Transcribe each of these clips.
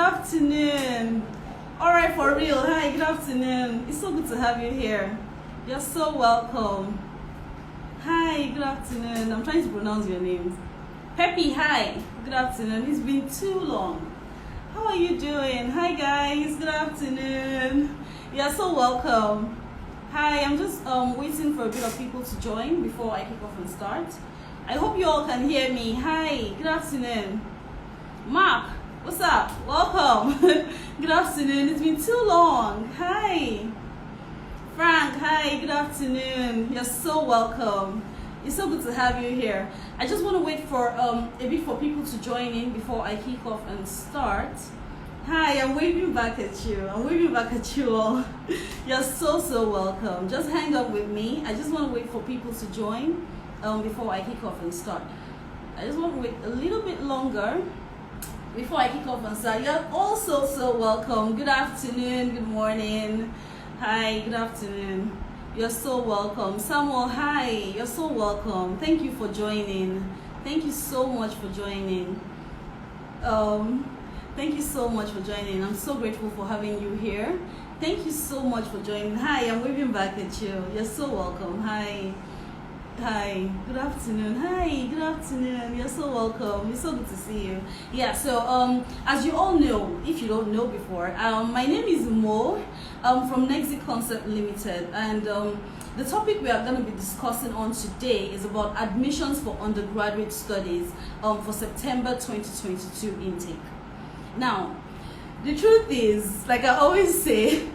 afternoon. All right, for real. Hi, good afternoon. It's so good to have you here. You're so welcome. Hi, good afternoon. I'm trying to pronounce your names. Peppy, hi. Good afternoon. It's been too long. How are you doing? Hi, guys. Good afternoon. You're so welcome. Hi, I'm just waiting for a bit of people to join before I kick off and start. I hope you all can hear me. Hi, good afternoon. Mark, what's up? Welcome. Good afternoon. It's been too long. Hi. Frank, hi, good afternoon. You're so welcome. It's so good to have you here. I just want to wait for a bit for people to join in before I kick off and start. Hi, I'm waving back at you. I'm waving back at you all. You're so welcome. Just hang up with me. I just want to wait for people to join before I kick off and start. I just want to wait a little bit longer before I kick off and start. You're all so welcome. Good afternoon, good morning. Hi, good afternoon. You're so welcome. Samuel, hi. You're so welcome. Thank you for joining. Thank you so much for joining. Thank you so much for joining. I'm so grateful for having you here. Thank you so much for joining. Hi, I'm waving back at you. You're so welcome. Hi. Hi, good afternoon. Hi, good afternoon. You're so welcome. It's so good to see you. Yeah, so as you all know, if you don't know before, my name is Mo. From Nexi Concept Limited, and the topic we are going to be discussing on today is about admissions for undergraduate studies for September 2022 intake. Now, the truth is, like I always say,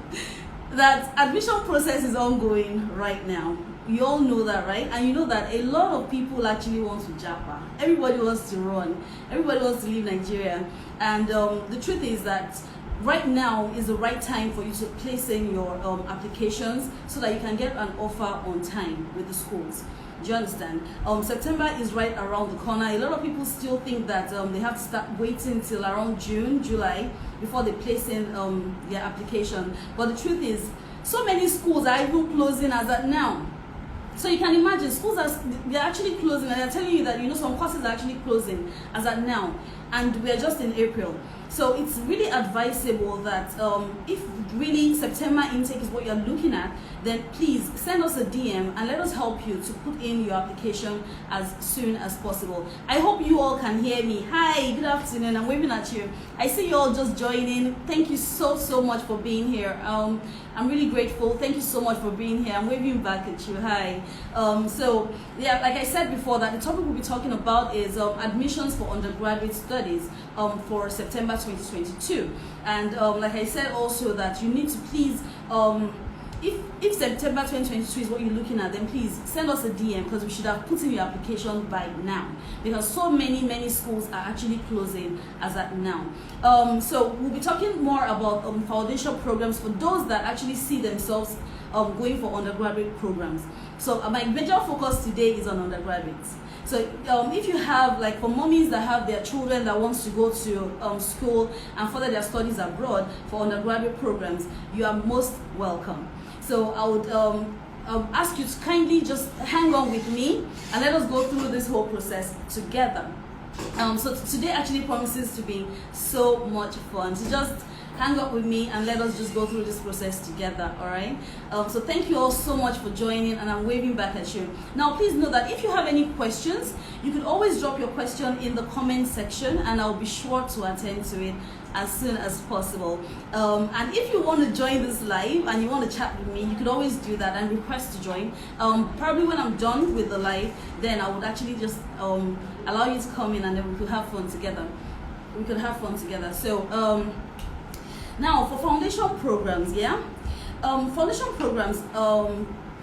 that admission process is ongoing right now. You all know that, right? And you know that a lot of people actually want to japa. Everybody wants to run. Everybody wants to leave Nigeria. And the truth is that right now is the right time for you to place in your applications so that you can get an offer on time with the schools. Do you understand? September is right around the corner. A lot of people still think that they have to start waiting till around June, July before they place in their application. But the truth is, so many schools are even closing as at now. So you can imagine schools they're actually closing, and they're telling you that some courses are actually closing as at now, and we are just in April. So it's really advisable that if really September intake is what you're looking at, then please send us a DM and let us help you to put in your application as soon as possible. I hope you all can hear me. Hi, good afternoon. I'm waving at you. I see you all just joining. Thank you so much for being here. I'm really grateful. Thank you so much for being here. I'm waving back at you. Hi. So yeah, like I said before, that the topic we'll be talking about is admissions for undergraduate studies for September 2022. And like I said also, that you need to please if September 2022 is what you're looking at, then please send us a DM, because we should have put in your application by now, because so many schools are actually closing as at now. So we'll be talking more about foundation programs for those that actually see themselves going for undergraduate programs. So my major focus today is on undergraduates. So if you have, like, for mommies that have their children that wants to go to school and further their studies abroad for undergraduate programs, you are most welcome. So I would ask you to kindly just hang on with me and let us go through this whole process together. So today actually promises to be so much fun. So just hang up with me and let us just go through this process together, all right? So thank you all so much for joining, and I'm waving back at you. Now, please know that if you have any questions, you could always drop your question in the comment section, and I'll be sure to attend to it as soon as possible. And if you want to join this live and you want to chat with me, you could always do that and request to join. Probably when I'm done with the live, then I would actually just allow you to come in, and then we could have fun together. So now for foundation programs, foundation programs,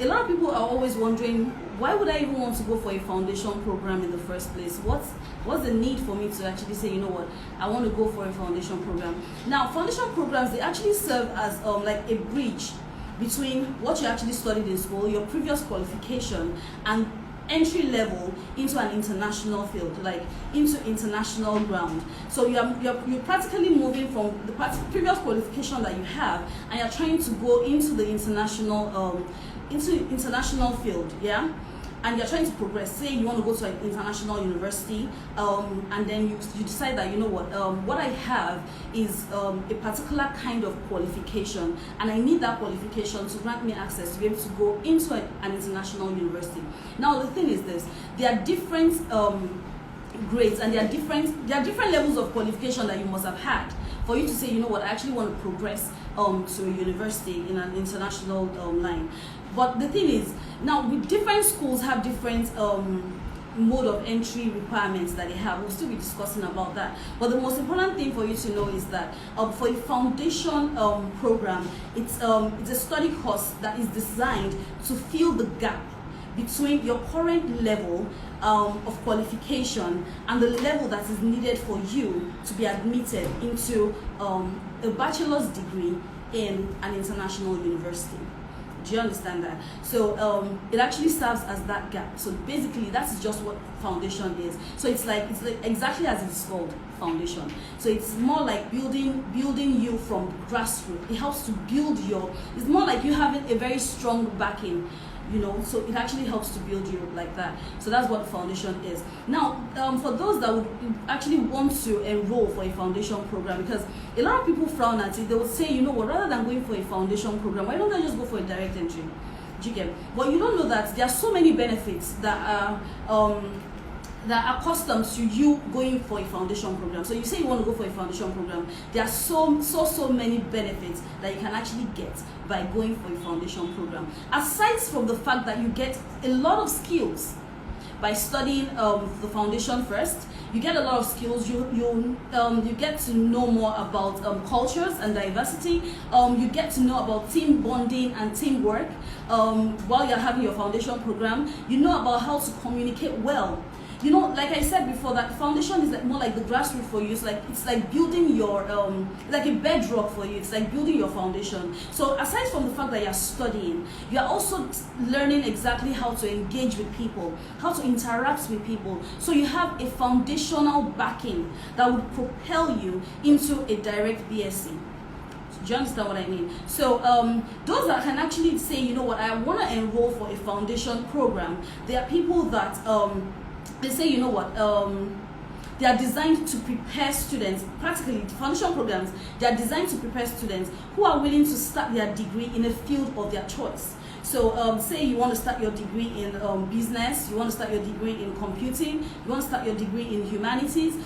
a lot of people are always wondering, why would I even want to go for a foundation program in the first place? What's the need for me to actually say, you know what, I want to go for a foundation program? Now, foundation programs, they actually serve as like a bridge between what you actually studied in school, your previous qualification, and entry level into an international field, like into international ground. So you're practically moving from the previous qualification that you have, and you're trying to go into the international field, and you're trying to progress, say you want to go to an international university, and then you decide that, you know what I have is a particular kind of qualification, and I need that qualification to grant me access to be able to go into an international university. Now the thing is this: there are different grades, and there are different levels of qualification that you must have had for you to say, you know what, I actually want to progress to a university in an international line. But the thing is, now with different schools have different mode of entry requirements that they have. We'll still be discussing about that. But the most important thing for you to know is that for a foundation program, it's a study course that is designed to fill the gap between your current level of qualification and the level that is needed for you to be admitted into a bachelor's degree in an international university. Do you understand that? So it actually serves as that gap. So basically, that's just what foundation is. So it's like exactly as it's called, foundation. So it's more like building you from grassroots. It helps to build it's more like you having a very strong backing, you know, so it actually helps to build you like that. So that's what foundation is. Now, for those that would actually want to enroll for a foundation program, because a lot of people frown at it, they would say, you know what, rather than going for a foundation program, why don't I just go for a direct entry? Do you get? But you don't know that there are so many benefits that are accustomed to you going for a foundation program. So you say you want to go for a foundation program, there are so many benefits that you can actually get by going for a foundation program. Aside from the fact that you get a lot of skills by studying the foundation first, you get a lot of skills. You get to know more about cultures and diversity. You get to know about team bonding and teamwork while you're having your foundation program. You know about how to communicate well. You know, like I said before, that foundation is more like the grassroots for you. It's like building your like a bedrock for you. It's like building your foundation. So aside from the fact that you're studying, you're also learning exactly how to engage with people, how to interact with people. So you have a foundational backing that would propel you into a direct BSc. Do you understand what I mean? So those that can actually say, you know what, I want to enroll for a foundation program, there are people that they say, you know what, they are designed to prepare students, practically foundation programs, they are designed to prepare students who are willing to start their degree in a field of their choice. So say you want to start your degree in business, you want to start your degree in computing, you want to start your degree in humanities,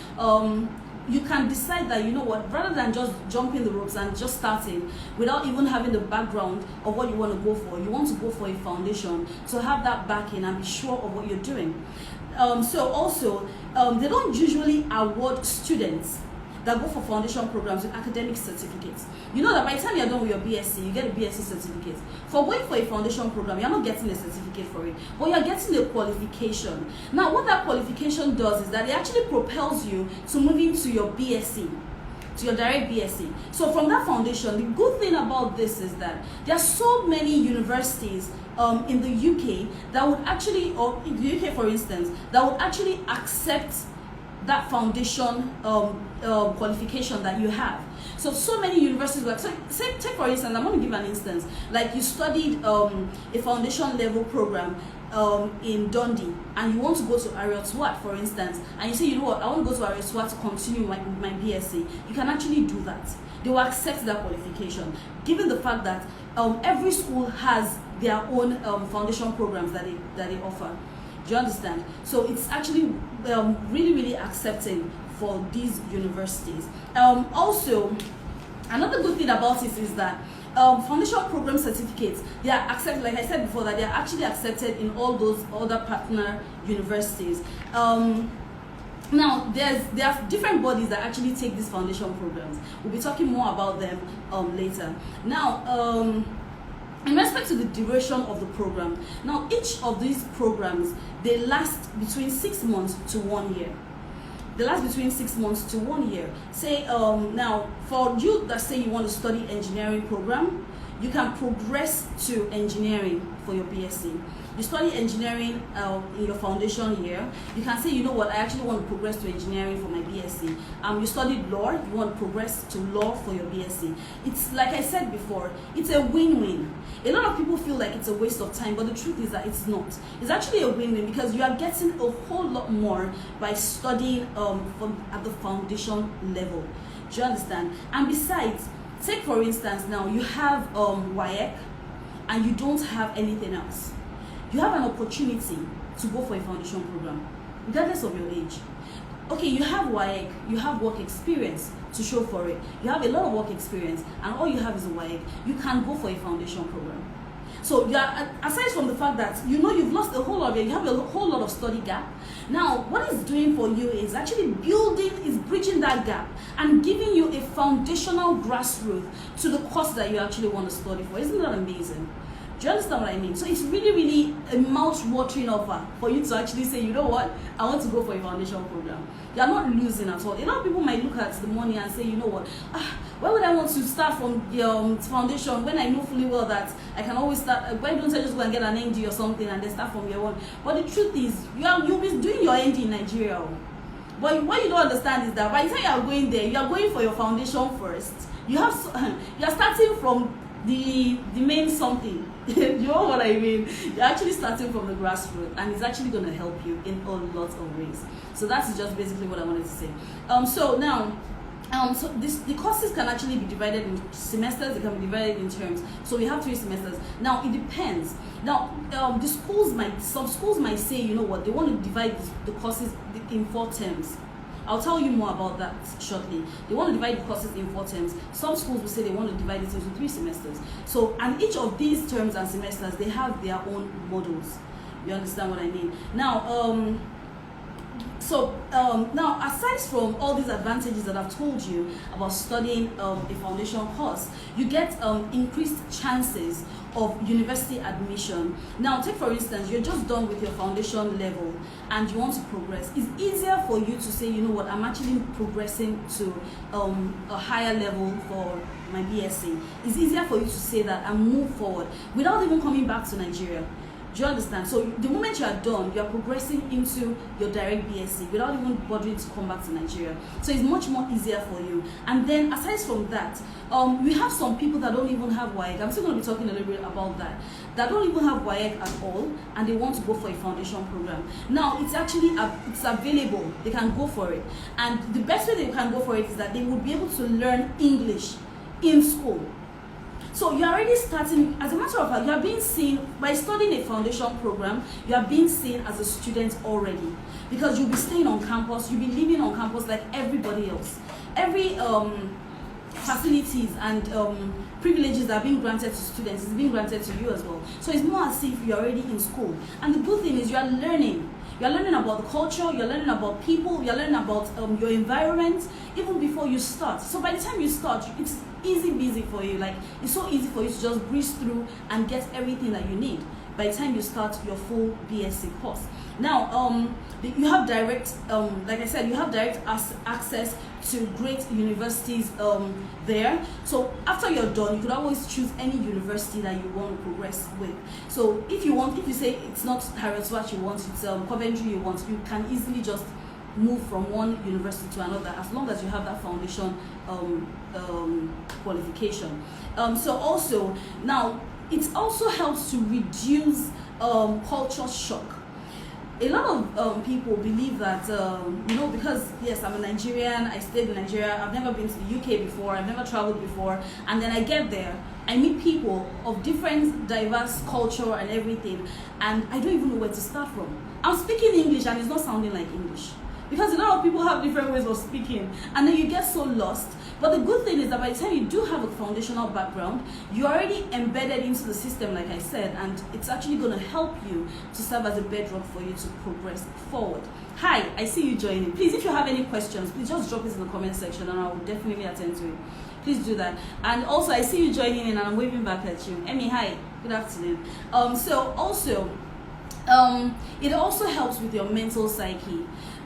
you can decide that, you know what, rather than just jumping the ropes and just starting without even having the background of what you want to go for, you want to go for a foundation to have that backing and be sure of what you're doing. So also, they don't usually award students that go for foundation programs with academic certificates. You know that by the time you're done with your BSc, you get a BSc certificate. For going for a foundation program, you're not getting a certificate for it, but you're getting a qualification. Now, what that qualification does is that it actually propels you to moving to your BSc, to your direct BSc. So from that foundation, the good thing about this is that there are so many universities in the UK that would actually, or in the UK for instance, that would actually accept that foundation qualification that you have. So many universities work. So take for instance, I'm going to give an instance. Like you studied a foundation level program in Dundee, and you want to go to Ariel-Swat, for instance, and you say, you know what, I want to go to Ariel-Swat to continue my BSc. You can actually do that. They will accept that qualification, given the fact that every school has their own foundation programs that they offer. Do you understand? So it's actually really accepting for these universities. Also, another good thing about it is that foundation program certificates, they are accepted, like I said before, that they are actually accepted in all those other partner universities. Now, there are different bodies that actually take these foundation programs. We'll be talking more about them later. Now, in respect to the duration of the program, now each of these programs, they last between 6 months to 1 year. They last between 6 months to 1 year. Say, now, for you that say you want to study engineering program, you can progress to engineering for your BSc. you study engineering in your foundation year, you can say, you know what, I actually want to progress to engineering for my BSc. You studied law, you want to progress to law for your BSc. It's like I said before, it's a win-win. A lot of people feel like it's a waste of time, but the truth is that it's not. It's actually a win-win because you are getting a whole lot more by studying at the foundation level. Do you understand? And besides, take for instance now, you have WAEC and you don't have anything else. You have an opportunity to go for a foundation program, regardless of your age. Okay, you have WAEC, you have work experience to show for it. You have a lot of work experience and all you have is a WAEC. You can go for a foundation program. So you are, aside from the fact that you know you've lost a whole lot of it, you have a whole lot of study gap. Now, what it's doing for you is actually bridging that gap and giving you a foundational grassroots to the course that you actually want to study for. Isn't that amazing? Do you understand what I mean? So it's really a mouth-watering offer for you to actually say, you know what, I want to go for a foundation program. You're not losing at all. A lot of people might look at the money and say, you know what, why would I want to start from the foundation when I know fully well that I can always start? Why don't I just go and get an ND or something and then start from year one? But the truth is, you'll be doing your ND in Nigeria. But what you don't understand is that by the time you are going there, you are going for your foundation first. You are starting from the main something. You know what I mean? You're actually starting from the grassroots, and it's actually going to help you in a lot of ways. So that's just basically what I wanted to say. So now, the courses can actually be divided in semesters. They can be divided in terms. So we have 3 semesters. Now it depends. Now some schools might say, you know what, they want to divide the courses in 4 terms. I'll tell you more about that shortly. They want to divide the courses in 4 terms. Some schools will say they want to divide it into 3 semesters. So, and each of these terms and semesters, they have their own models. You understand what I mean? Now, now, aside from all these advantages that I've told you about studying a foundation course, you get increased chances of university admission. Now, take for instance, you're just done with your foundation level and you want to progress. It's easier for you to say, you know what, I'm actually progressing to a higher level for my BSc. It's easier for you to say that and move forward without even coming back to Nigeria. Do you understand? So the moment you are done, you are progressing into your direct BSc without even bothering to come back to Nigeria. So it's much more easier for you. And then aside from that, we have some people that don't even have WAEC. I'm still going to be talking a little bit about that. That don't even have WAEC at all, and they want to go for a foundation program. Now it's actually it's available. They can go for it. And the best way they can go for it is that they would be able to learn English in school. So you're already starting, as a matter of fact, you are being seen, by studying a foundation program, you are being seen as a student already. Because you'll be staying on campus, you'll be living on campus like everybody else. Every facilities and privileges that are being granted to students is being granted to you as well. So it's more as if you're already in school. And the good thing is you are learning. You're learning about the culture, you're learning about people, you're learning about your environment, even before you start. So by the time you start, it's easy for you. Like, it's so easy for you to just breeze through and get everything that you need by the time you start your full BSc course. Now, you have direct, like I said, you have direct access to great universities there. So after you're done, you could always choose any university that you want to progress with. So if you say it's not Harrodswatch you want, it's Coventry you want, you can easily just move from one university to another as long as you have that foundation qualification. So also, now, it also helps to reduce culture shock. A lot of people believe that, you know, because, yes, I'm a Nigerian, I stayed in Nigeria, I've never been to the UK before, I've never traveled before, and then I get there, I meet people of different, diverse culture and everything, and I don't even know where to start from. I'm speaking English and it's not sounding like English. Because a lot of people have different ways of speaking, and then you get so lost. But the good thing is that by the time you do have a foundational background, you're already embedded into the system, like I said, and it's actually going to help you to serve as a bedrock for you to progress forward. Hi, I see you joining. Please, if you have any questions, please just drop it in the comment section and I will definitely attend to it. Please do that. And also, I see you joining in and I'm waving back at you. Emmy, hi. Good afternoon. So also, it also helps with your mental psyche.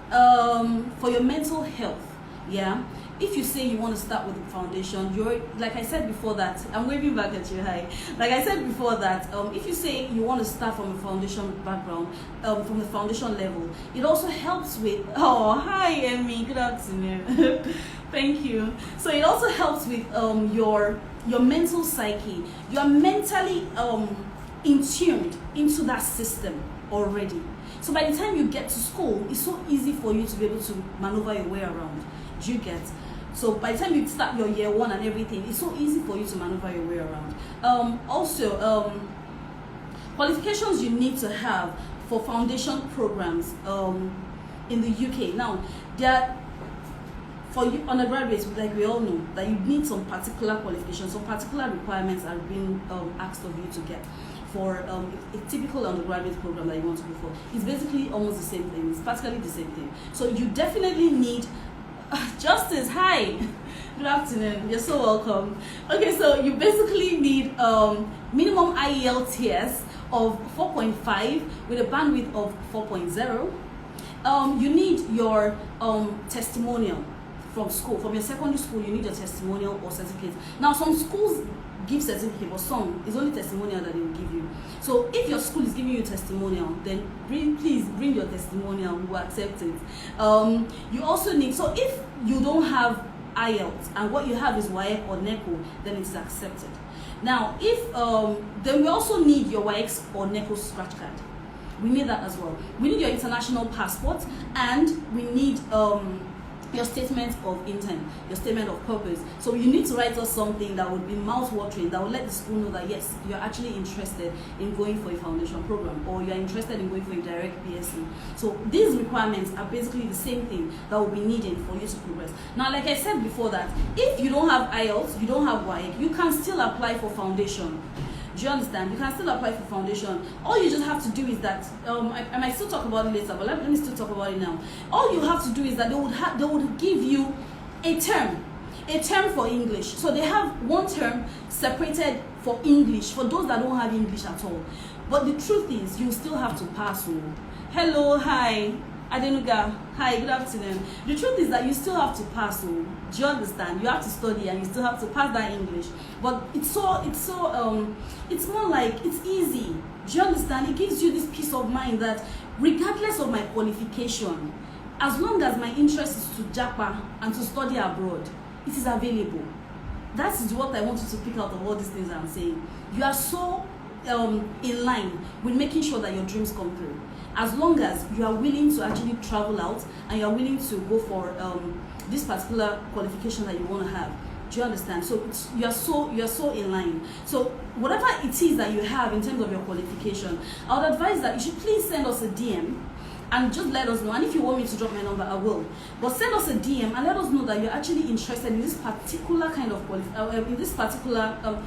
For your mental health, yeah, if you say you want to start with the foundation, you're, like I said before that, I'm waving back at you, hi. Like I said before that, if you say you want to start from a foundation background, from the foundation level, it also helps with, oh, hi, Emmy, good afternoon. Thank you. So it also helps with your mental psyche. You are mentally in tuned into that system already. So by the time you get to school, it's so easy for you to be able to maneuver your way around. Do you get? So by the time you start your year one and everything, it's so easy for you to maneuver your way around. Also, qualifications you need to have for foundation programs in the UK. Now, there for you undergraduates, like we all know, that you need some particular qualifications, some particular requirements are being asked of you to get for a typical undergraduate program that you want to go for. It's basically almost the same thing. It's practically the same thing. So you definitely need Justice, hi. Good afternoon. You're so welcome. Okay, so you basically need minimum IELTS of 4.5 with a bandwidth of 4.0. You need your testimonial from school, from your secondary school. You need your testimonial or certificate. Now, some schools give certificate, but some is only testimonial that they will give you. So if your school is giving you testimonial, then please bring your testimonial. We will accept it. You also need, so if you don't have IELTS and what you have is WAEC or NECO, then it's accepted. Now, if then we also need your WAEC or NECO scratch card. We need that as well. We need your international passport, and we need your statement of intent, your statement of purpose. So you need to write us something that would be mouth-watering, that would let the school know that yes, you're actually interested in going for a foundation program, or you're interested in going for a direct BSc. So these requirements are basically the same thing that will be needed for you to progress. Now, like I said before that, if you don't have IELTS, you don't have WAEC, you can still apply for foundation. Do you understand? You can still apply for foundation. All you just have to do is that, I might still talk about it later, but let me still talk about it now. All you have to do is that they would give you a term for English. So they have one term separated for English, for those that don't have English at all. But the truth is, you still have to pass. Hello, hi. Adenuga, hi, good afternoon. The truth is that you still have to pass. Do you understand? You have to study and you still have to pass that English. But it's more like it's easy. Do you understand? It gives you this peace of mind that regardless of my qualification, as long as my interest is to japa and to study abroad, it is available. That is what I want you to pick out of all these things I'm saying. You are so in line with making sure that your dreams come through. As long as you are willing to actually travel out and you are willing to go for this particular qualification that you want to have. Do you understand? So you are so in line. So whatever it is that you have in terms of your qualification, I would advise that you should please send us a DM and just let us know. And if you want me to drop my number, I will. But send us a DM and let us know that you're actually interested in this particular kind of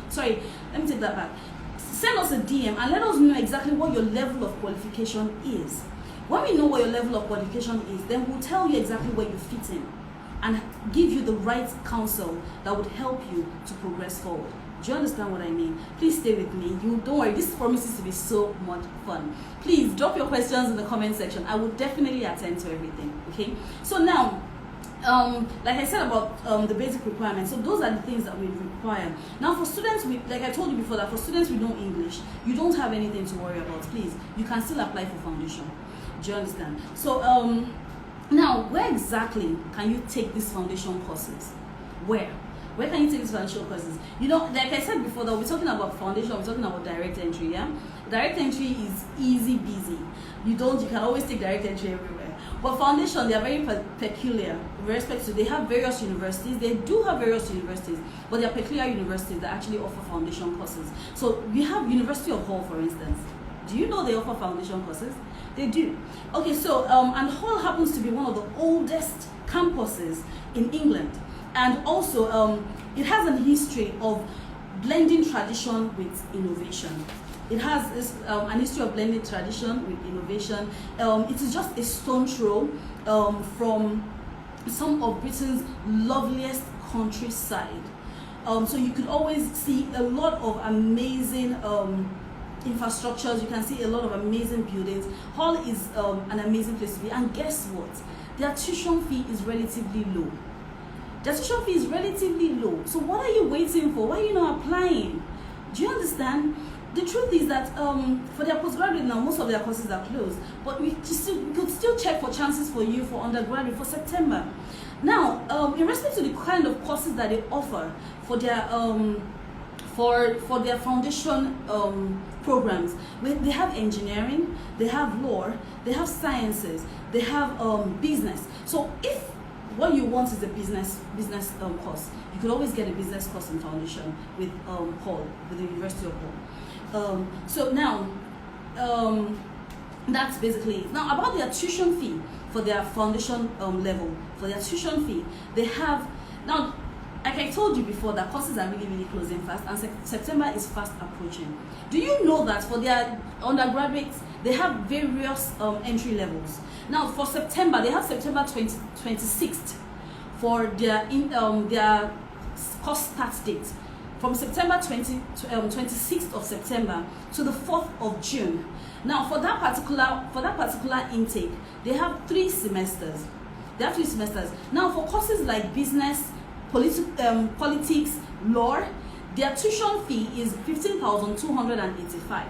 sorry, let me take that back. Send us a DM and let us know exactly what your level of qualification is. When we know what your level of qualification is, then we'll tell you exactly where you fit in and give you the right counsel that would help you to progress forward. Do you understand what I mean? Please stay with me. Don't worry, this promises to be so much fun. Please drop your questions in the comment section. I will definitely attend to everything. Okay? So now, like I said about the basic requirements, so those are the things that we require. Now for students, like I told you before, that for students with no English, you don't have anything to worry about. Please, you can still apply for foundation. Do you understand? So now, where exactly can you take these foundation courses? Where can you take these foundation courses? You know, like I said before, that we're talking about foundation, we're talking about direct entry. Yeah, direct entry is easy busy. You can always take direct entry everywhere. But foundation, they are very peculiar with respect to, they have various universities. They do have various universities, but they are peculiar universities that actually offer foundation courses. So we have University of Hull, for instance. Do you know they offer foundation courses? They do. Okay, so and Hull happens to be one of the oldest campuses in England, and also it has a history of blending tradition with innovation. It has an history of blending tradition with innovation. It is just a stone's throw from some of Britain's loveliest countryside. So you could always see a lot of amazing infrastructures. You can see a lot of amazing buildings. Hull is an amazing place to be. And guess what? Their tuition fee is relatively low. The tuition fee is relatively low. So what are you waiting for? Why are you not applying? Do you understand? The truth is that for their postgraduate now, most of their courses are closed. But we could still check for chances for you for undergraduate for September. Now, in respect to the kind of courses that they offer for their for their foundation programs, they have engineering, they have law, they have sciences, they have business. So if what you want is a business course, you could always get a business course in foundation with Hall, with the University of Hall. So now that's basically it. Now about their tuition fee for their foundation level, for their tuition fee, they have now. Like I told you before, that courses are really closing fast, and September is fast approaching. Do you know that for their undergraduates, they have various entry levels? Now, for September, they have September 26th for their course start date. From September 26th of September to the 4th of June. Now, for that particular intake, they have 3 semesters. Now, for courses like business, politics, law, their tuition fee is 15,285.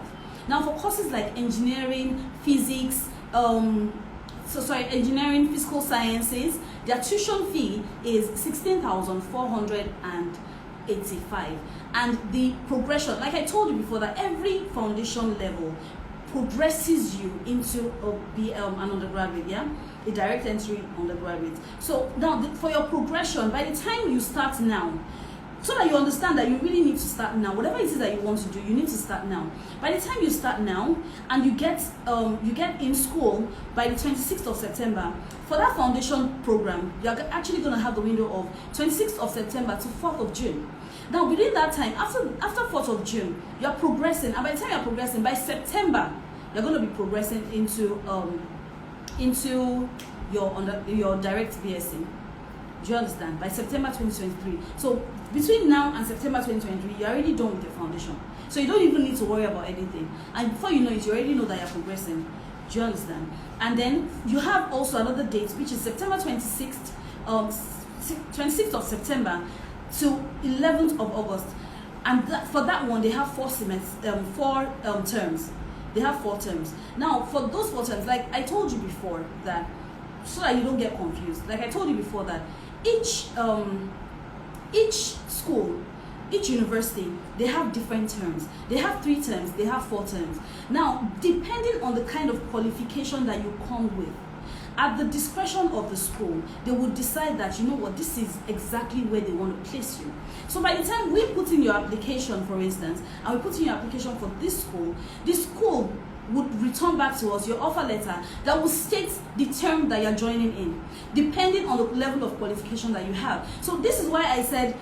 Now for courses like engineering, physics, engineering, physical sciences, their tuition fee is 16,485. And the progression, like I told you before, that every foundation level progresses you into an undergraduate, a direct entry undergraduate. So now for your progression, by the time you start now, so that you understand that you really need to start now, whatever it is that you want to do, you need to start now. By the time you start now and you get in school by the 26th of September, for that foundation program, you're actually going to have the window of 26th of September to 4th of June. Now within that time, after 4th of June, you're progressing, and by the time you're progressing, by September, you're going to be progressing into your direct BSc. Do you understand? By September 2023. So between now and September 2023, you're already done with your foundation. So you don't even need to worry about anything. And before you know it, you already know that you're progressing. Do you understand? And then you have also another date, which is September 26th of September to 11th of August. And for that one, they have 4 terms. They have 4 terms. Now, for those 4 terms, like I told you before, that so that you don't get confused, like I told you before, that each school, each university, they have different terms. They have 3 terms, they have 4 terms. Now, depending on the kind of qualification that you come with, at the discretion of the school, they would decide that, you know what, this is exactly where they want to place you. So by the time we put in your application, for instance, and we put in your application for this school would return back to us your offer letter that will state the term that you're joining in, depending on the level of qualification that you have. So this is why I said,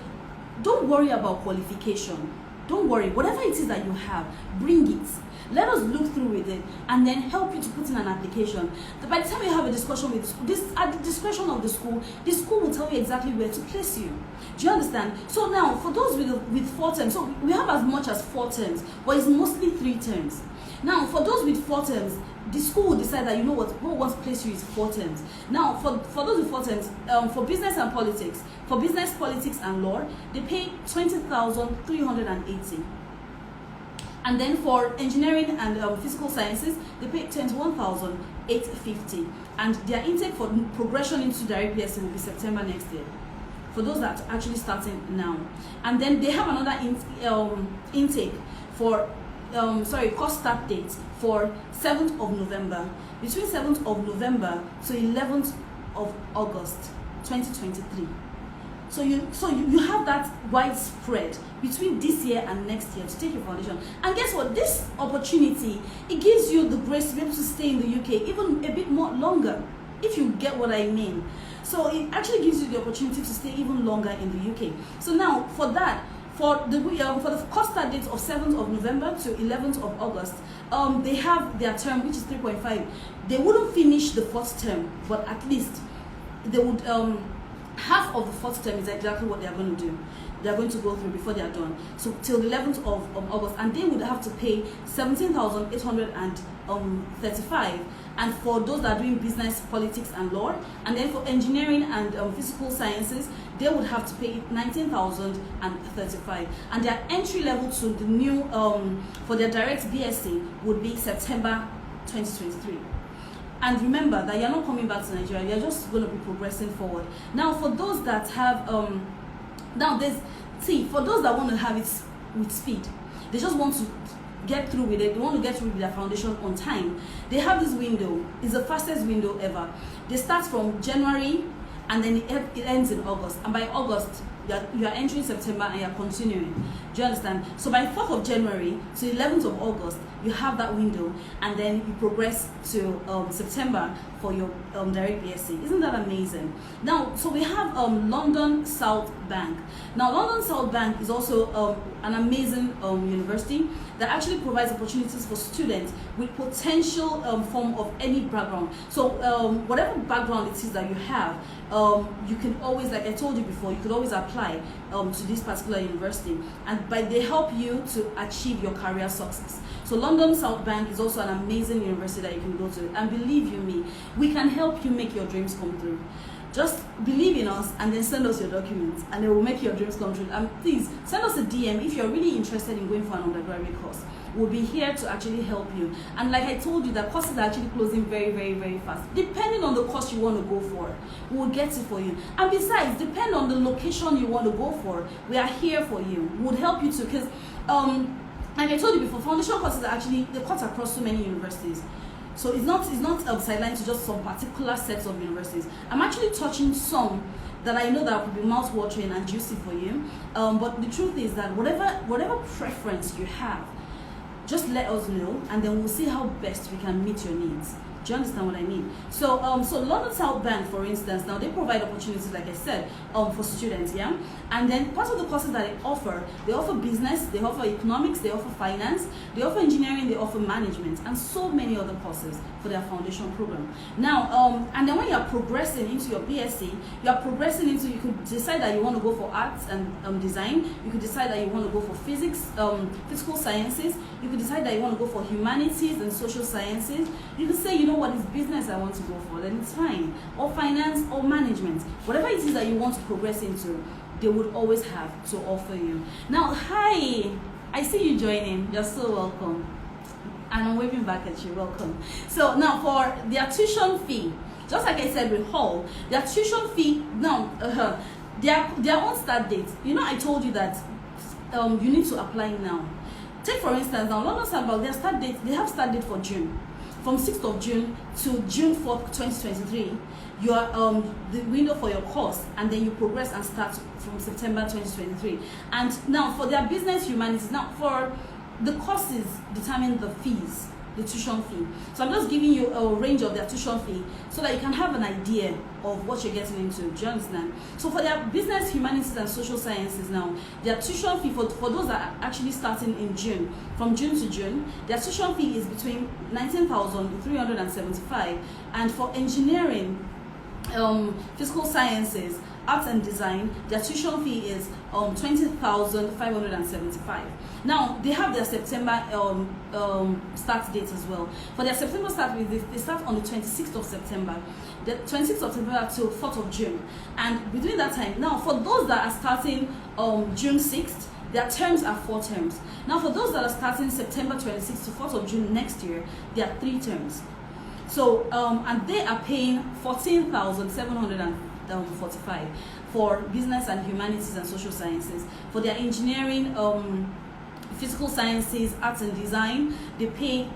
don't worry about qualification. Don't worry. Whatever it is that you have, bring it. Let us look through with it and then help you to put in an application. By the time you have a discussion with the school, at the discretion of the school will tell you exactly where to place you. Do you understand? So now, for those with 4 terms, so we have as much as 4 terms, but it's mostly 3 terms. Now, for those with 4 terms, the school will decide that, you know what wants to place you is 4 terms. Now, for those with 4 terms, for business and politics, for business, politics, and law, they pay 20,380. And then for engineering and physical sciences, they pay 21,850. And their intake for progression into direct BSc will be September next year, for those that are actually starting now. And then they have another intake for course start date for 7th of November, between 7th of November to 11th of August 2023. So you have that widespread between this year and next year to take your foundation. And guess what? This opportunity, it gives you the grace to be able to stay in the UK even a bit more longer, if you get what I mean. So it actually gives you the opportunity to stay even longer in the UK. So now for that, for the course start date of 7th of November to 11th of August, they have their term, which is 3.5. They wouldn't finish the 4th term, but at least they would half of the 4th term is exactly what they are going to do. they're going to go through before they are done. So till the 11th of August, and they would have to pay 17,835. And for those that are doing business, politics, and law, and then for engineering and physical sciences, they would have to pay 19,035. And their entry level to the new for their direct BSc would be September 2023. And remember that you're not coming back to Nigeria, you're just going to be progressing forward. Now, for those that have, for those that want to have it with speed, they just want to get through with it, they want to get through with their foundation on time, they have this window. It's the fastest window ever. They start from January, and then it ends in August. And by August, you are entering September and you're continuing. Do you understand? So by 4th of January to 11th of August, you have that window, and then you progress to September for your direct BSc. Isn't that amazing? Now, so we have London South Bank. Now, London South Bank is also an amazing university that actually provides opportunities for students with potential form of any background. So whatever background it is that you have, you can always, like I told you before, you could always apply to this particular university, and they help you to achieve your career success. So London South Bank is also an amazing university that you can go to, and believe you me, we can help you make your dreams come through. Just believe in us and then send us your documents, and they will make your dreams come true. And please send us a DM if you're really interested in going for an undergraduate course. We'll be here to actually help you. And like I told you, the courses are actually closing very, very, very fast. Depending on the course you want to go for, we'll get it for you. And besides, depending on the location you want to go for, we are here for you. We'll help you too, because like I told you before, foundation courses are actually, they cut across so many universities. So it's not sidelined to just some particular sets of universities. I'm actually touching some that I know that will be mouth-watering and juicy for you. But the truth is that whatever preference you have, just let us know, and then we'll see how best we can meet your needs. Do you understand what I mean? So, so London South Bank, for instance, now they provide opportunities, like I said, for students, yeah? And then part of the courses that they offer business, they offer economics, they offer finance, they offer engineering, they offer management, and so many other courses for their foundation program. Now, and then when you're progressing into your BSc, you're progressing into, you could decide that you want to go for arts and design, you could decide that you want to go for physics, physical sciences, you could decide that you want to go for humanities and social sciences, you could say, you know what is business I want to go for, then it's fine, or finance or management, whatever it is that you want to progress into, they would always have to offer you. Now, hi, I see you joining, you're so welcome, and I'm waving back at you, welcome. So now for their tuition fee, just like I said with Hall, their tuition fee, now their own start date, you know I told you that you need to apply now. Take for instance now London South Bank, their start date, they have start date for June. From 6th of June to June 4th, 2023, you are the window for your course, and then you progress and start from September 2023. And now for their business humanities, now for the courses determine the fees, the tuition fee. So I'm just giving you a range of their tuition fee so that you can have an idea of what you're getting into. Do you understand? So for their business, humanities, and social sciences now, their tuition fee for those that are actually starting in June, from June to June, their tuition fee is between 19,375, and for engineering, physical sciences, arts and design, their tuition fee is 20,575. Now they have their September start date as well. For their September start date, they start on the 26th of September, the 26th of September to 4th of June, and between that time, now for those that are starting June 6th, their terms are 4 terms. Now for those that are starting September 26th to 4th of June next year, there are 3 terms. So and they are paying 14,745 for business and humanities and social sciences. For their engineering, physical sciences, arts and design, they pay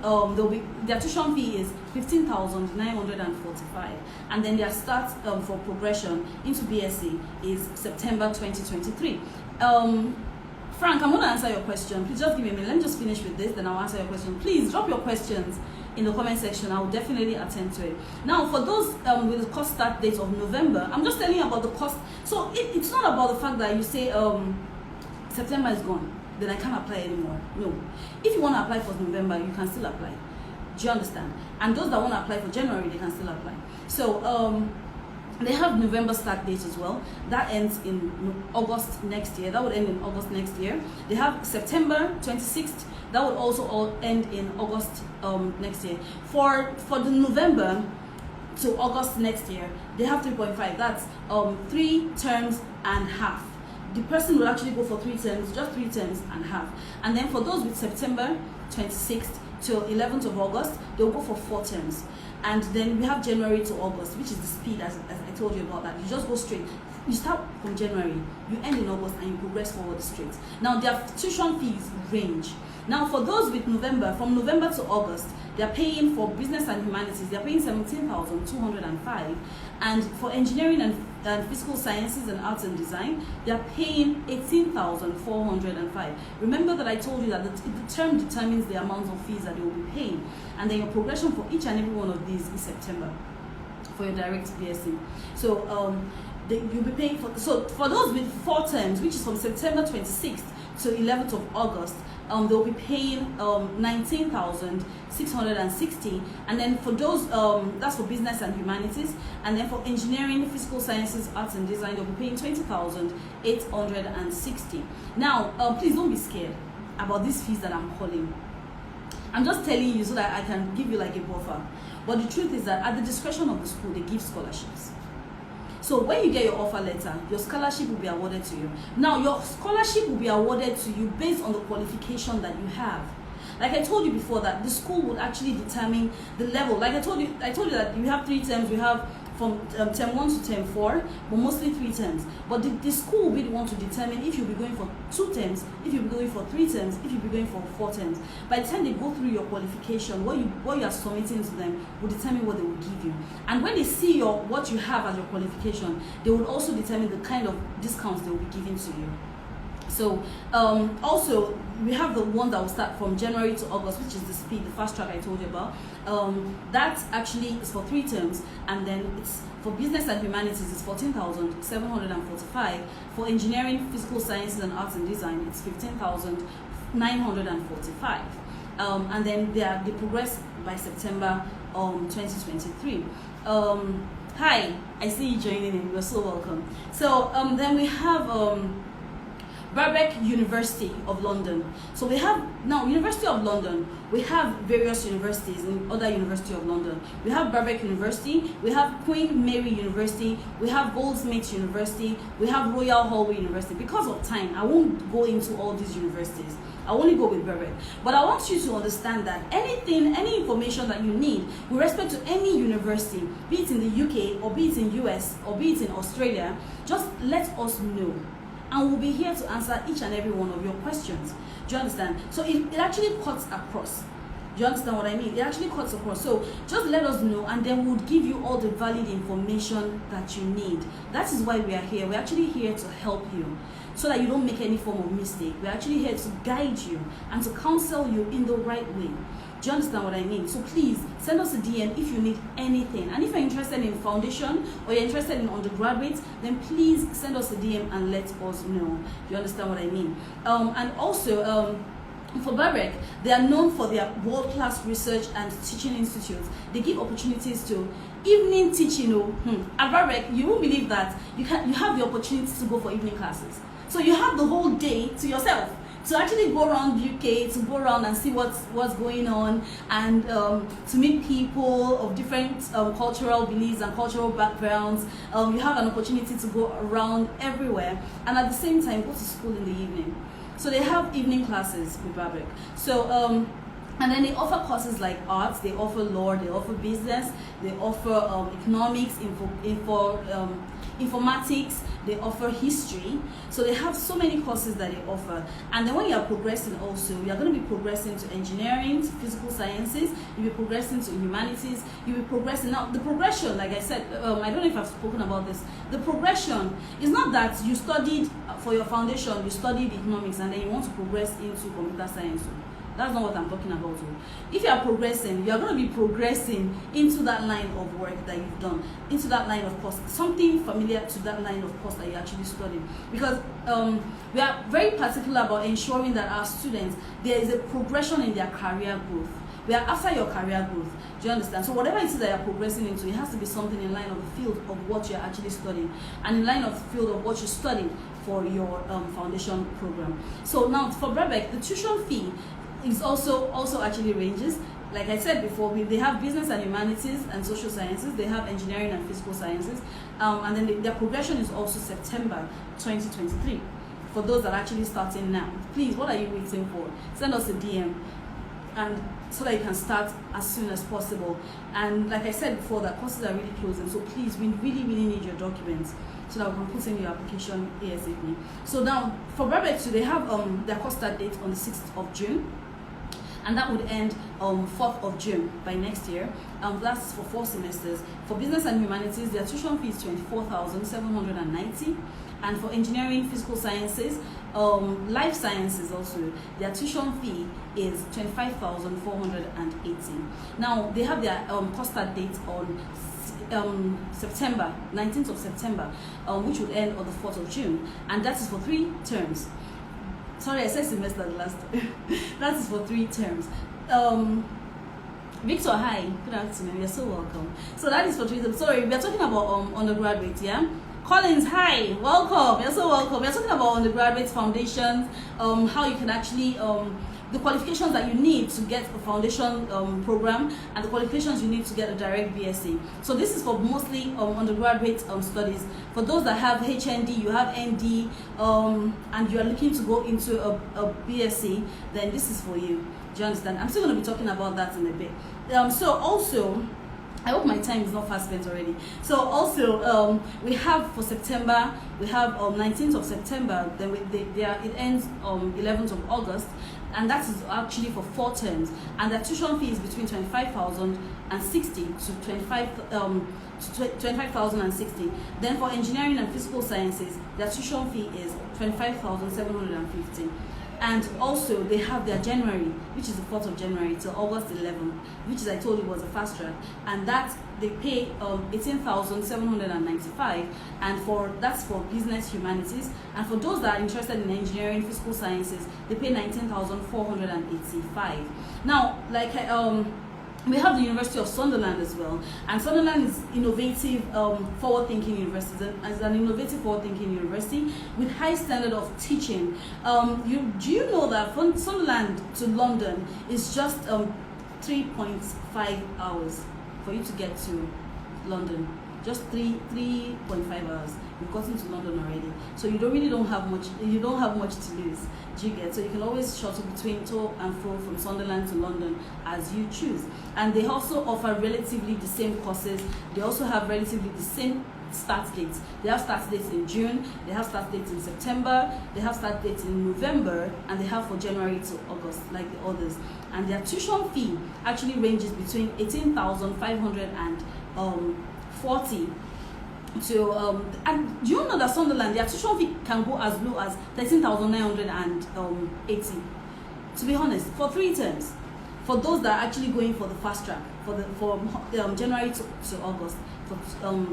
their tuition fee is 15,945, and then their start for progression into BSc is September 2023. Frank, I'm going to answer your question. Please just give me a minute. Let me just finish with this, then I'll answer your question. Please drop your questions in the comment section. I will definitely attend to it. Now, for those with the course start date of November, I'm just telling you about the cost. So it's not about the fact that you say September is gone, then I can't apply anymore. No. If you want to apply for November, you can still apply. Do you understand? And those that want to apply for January, they can still apply. So They have November start date as well. That ends in August next year. That would end in August next year. They have September 26th. That would also all end in August next year. For the November to August next year, they have 3.5. That's 3 terms and half. The person will actually go for 3 terms, just 3 terms and half. And then for those with September 26th till 11th of August, they'll go for 4 terms. And then we have January to August, which is the speed as I told you about that. You just go straight. You start from January, you end in August, and you progress forward straight. Now, their tuition fees range. Now, for those with November, from November to August, they're paying for business and humanities, they're paying 17,205. And for engineering and physical sciences and arts and design, they're paying 18,405. Remember that I told you that the term determines the amount of fees that they will be paying. And then your progression for each and every one of these is September for your direct BSc. So you'll be paying for, so for those with 4 terms, which is from September 26th to 11th of August, they'll be paying 19,660. And then for those, that's for business and humanities. And then for engineering, physical sciences, arts and design, they'll be paying 20,860. Now, please don't be scared about these fees that I'm calling. I'm just telling you so that I can give you like a buffer. But the truth is that at the discretion of the school, they give scholarships. So when you get your offer letter, your scholarship will be awarded to you. Now, your scholarship will be awarded to you based on the qualification that you have. Like I told you before, that the school would actually determine the level. Like I told you that you have 3 terms. We have from term 1 to term 4, but mostly 3 terms. But the school will be the one to determine if you'll be going for 2 terms, if you'll be going for 3 terms, if you'll be going for 4 terms. By the time they go through your qualification, what you are submitting to them will determine what they will give you. And when they see what you have as your qualification, they will also determine the kind of discounts they will be giving to you. So also we have the one that will start from January to August, which is the speed, the fast track I told you about. That actually is for 3 terms, and then it's for business and humanities it's 14,745. For engineering, physical sciences and arts and design, it's 15,945. And then they progress by September 2023. Hi, I see you joining in. You're so welcome. So then we have Birkbeck University of London. So we have now University of London. We have various universities in other University of London. We have Birkbeck University. We have Queen Mary University. We have Goldsmiths University. We have Royal Holloway University. Because of time, I won't go into all these universities. I only go with Birkbeck. But I want you to understand that any information that you need with respect to any university, be it in the UK or be it in US or be it in Australia, just let us know. And we'll be here to answer each and every one of your questions. Do you understand? So it actually cuts across. Do you understand what I mean? It actually cuts across. So just let us know, and then we'll give you all the valid information that you need. That is why we are here. We're actually here to help you so that you don't make any form of mistake. We're actually here to guide you and to counsel you in the right way. Do you understand what I mean? So please send us a DM if you need anything. And if you're interested in foundation or you're interested in undergraduate, then please send us a DM and let us know. Do you understand what I mean? And also, for Birkbeck, they are known for their world-class research and teaching institutes. They give opportunities to evening teaching. At Birkbeck, you won't believe that you have the opportunity to go for evening classes. So you have the whole day to yourself to actually go around UK, to go around and see what's going on, and to meet people of different cultural beliefs and cultural backgrounds. You have an opportunity to go around everywhere, and at the same time go to school in the evening. So they have evening classes with Birkbeck. So and then they offer courses like arts, they offer law, they offer business, they offer economics, informatics, they offer history. So they have so many courses that they offer. And then when you are progressing also, you are going to be progressing to engineering, to physical sciences, you'll be progressing to humanities, you'll be progressing. Now the progression, like I said, I don't know if I've spoken about this, the progression is not that you studied for your foundation, you studied economics and then you want to progress into computer science. That's not what I'm talking about. If you are progressing, you are going to be progressing into that line of work that you've done, into that line of course, something familiar to that line of course that you actually studied. Because we are very particular about ensuring that our students, there is a progression in their career growth. We are after your career growth. Do you understand? So whatever it is that you're progressing into, it has to be something in line of the field of what you're actually studying, and in line of the field of what you're studying for your foundation program. So now for BREBEC, the tuition fee is also actually ranges. Like I said before, they have business and humanities and social sciences. They have engineering and physical sciences. And then their progression is also September 2023. For those that are actually starting now, please, what are you waiting for? Send us a DM, and so that you can start as soon as possible. And like I said before, that courses are really closing. So please, we really need your documents so that we can put in your application ASAP. So now for BREBEC, they have their course start date on the 6th of June. And that would end 4th of June by next year. That's for 4 semesters. For business and humanities, their tuition fee is 24,790, and for engineering, physical sciences, life sciences also, their tuition fee is 25,480. Now they have their course start date on September 19th of September, which would end on the 4th of June, and that is for 3 terms. Sorry, I said semester the last time. That is for 3 terms. Victor, hi. Good afternoon. You're so welcome. So that is for 3 terms. Sorry, we are talking about undergraduate, yeah? Collins, hi. Welcome. You're so welcome. We are talking about undergraduate foundations, how you can actually, the qualifications that you need to get a foundation program, and the qualifications you need to get a direct BSc. So this is for mostly undergraduate studies. For those that have HND, you have ND, and you are looking to go into a BSc, then this is for you. Do you understand? I'm still going to be talking about that in a bit. So also, I hope my time is not fast spent already. So also, we have for September, we have 19th of September, then it ends 11th of August, and that is actually for 4 terms, and the tuition fee is between 25,060 to 25,060. Then for engineering and physical sciences, their tuition fee is 25,750. And also they have their January, which is the 4th of January till August 11th, which, as I told you, was a fast track, and that they pay 18,795, and that's for business humanities. And for those that are interested in engineering, physical sciences, they pay 19,485. Now, like we have the University of Sunderland as well, and Sunderland is innovative, forward-thinking university. It's an innovative, forward-thinking university with high standard of teaching. Do you know that from Sunderland to London is just 3.5 hours for you to get to London? Just 3.5 hours. You've gotten to London already, so you don't have much. You don't have much to lose. Do you get? So you can always shuttle between to and fro from Sunderland to London as you choose. And they also offer relatively the same courses. They also have relatively the same start dates. They have start dates in June, they have start dates in September, they have start dates in November, and they have for January to August, like the others. And their tuition fee actually ranges between 18,540 to and do you know that Sunderland, their tuition fee can go as low as 13,980. To be honest, for 3 terms, for those that are actually going for the fast track, for January to August, for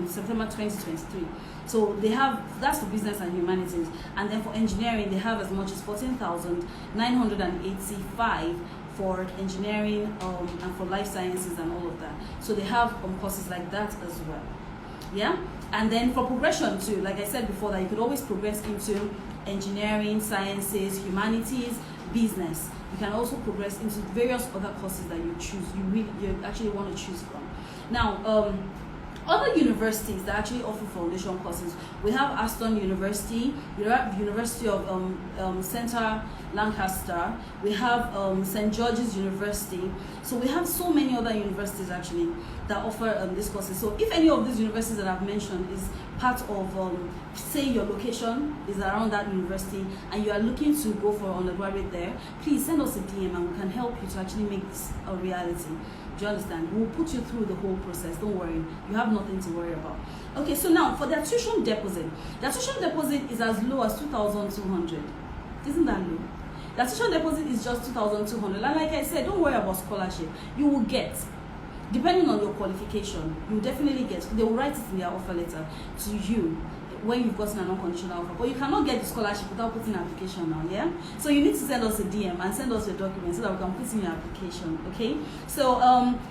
September 2023. So they have, that's for business and humanities, and then for engineering they have as much as 14,985 for engineering and for life sciences and all of that. So they have courses like that as well. Yeah, and then for progression too, like I said before, that you could always progress into engineering, sciences, humanities, business. You can also progress into various other courses that you choose. You actually want to choose from. Now, other universities that actually offer foundation courses, we have Aston University, we have University of Central Lancaster, we have St. George's University. So we have so many other universities actually that offer these courses. So if any of these universities that I've mentioned is part of, say your location is around that university and you are looking to go for undergraduate there, please send us a DM and we can help you to actually make this a reality. Do you understand? We'll put you through the whole process. Don't worry. You have nothing to worry about. Okay, so now for their tuition deposit. Their tuition deposit is as low as 2,200. Isn't that low? Their tuition deposit is just 2,200. And like I said, don't worry about scholarship. You will get, depending on your qualification, you will definitely get. They will write it in their offer letter to you when you've gotten an unconditional offer, but you cannot get the scholarship without putting an application now, yeah? So you need to send us a DM and send us your documents so that we can put in your application, okay? So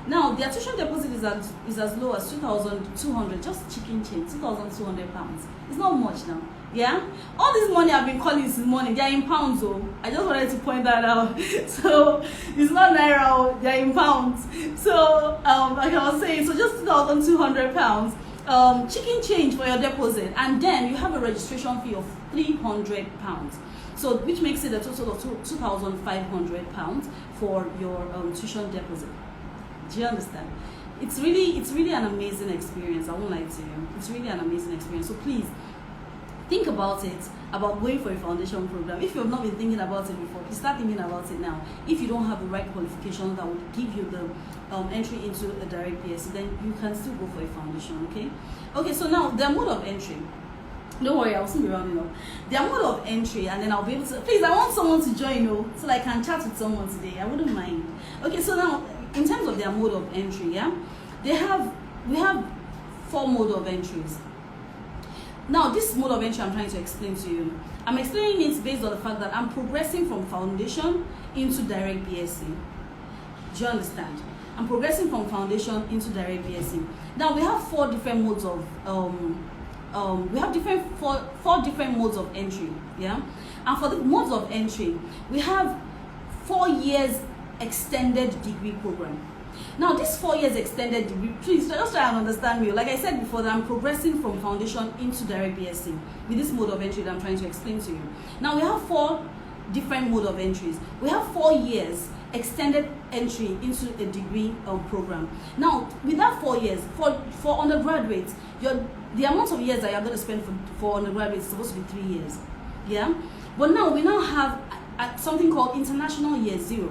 now the attrition deposit is as low as 2,200, just chicken change, 2,200 pounds. It's not much now. Yeah, all this money I've been calling this morning, they're in pounds. Oh, I just wanted to point that out. So it's not naira, they're in pounds. So like I was saying, so just 2,200 pounds, chicken change for your deposit, and then you have a registration fee of 300 pounds. So which makes it a total of 2,500 pounds for your tuition deposit. Do you understand? It's really an amazing experience. I won't lie to you. It's really an amazing experience. So please, think about it, about going for a foundation program. If you have not been thinking about it before, please start thinking about it now. If you don't have the right qualifications that would give you the entry into a direct PSC, then you can still go for a foundation, okay? Okay, so now their mode of entry. Don't worry, I'll soon be rounding up. Their mode of entry, and then I'll be able to, please, I want someone to join, so that I can chat with someone today. I wouldn't mind. Okay, so now, in terms of their mode of entry, yeah, we have 4 mode of entries. Now, this mode of entry I'm trying to explain to you. I'm explaining it based on the fact that I'm progressing from foundation into direct BSc. Do you understand? I'm progressing from foundation into direct BSc. Now, we have 4 different modes of four different modes of entry. Yeah, and for the modes of entry, we have 4 years extended degree program. Now, this 4 years extended degree, please just try and understand me. Like I said before, that I'm progressing from foundation into direct BSc with this mode of entry that I'm trying to explain to you. Now, we have 4 different mode of entries. We have 4 years extended entry into a degree program. Now, with that 4 years, for undergraduates, the amount of years that you're going to spend for undergraduates is supposed to be 3 years. Yeah? But now, we now have something called International Year 0.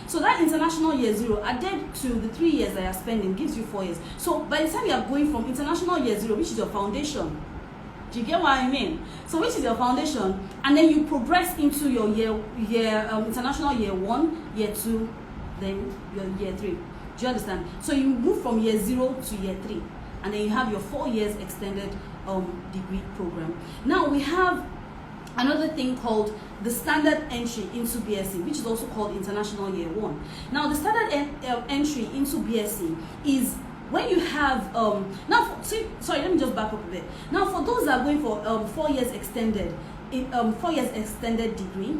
So that International Year 0 added to the 3 years that you're spending gives you 4 years. So by the time you are going from International Year 0, which is your foundation, do you get what I mean? So which is your foundation, and then you progress into your International Year 1, Year 2, then your Year 3. Do you understand? So you move from Year 0 to Year 3, and then you have your 4 years extended degree program. Now we have another thing called the standard entry into BSc, which is also called International Year 1. Now, the standard entry into BSc is when you have let me just back up a bit. Now, for those that are going for 4 years extended, 4 years extended degree,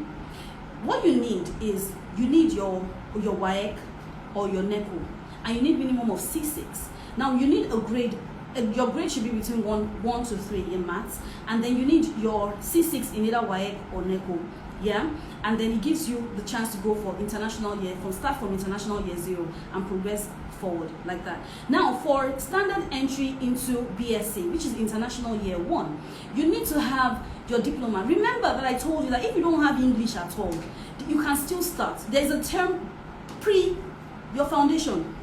what you need is your WAEC or your NECO, and you need minimum of C6. Now, you need a grade. Your grade should be between 1 to 3 in maths, and then you need your C6 in either WAEC or NECO, yeah? And then it gives you the chance to go for international year, start from International Year 0 and progress forward like that. Now, for standard entry into BSc, which is International Year 1, you need to have your diploma. Remember that I told you that if you don't have English at all, you can still start. There's a term pre your foundation.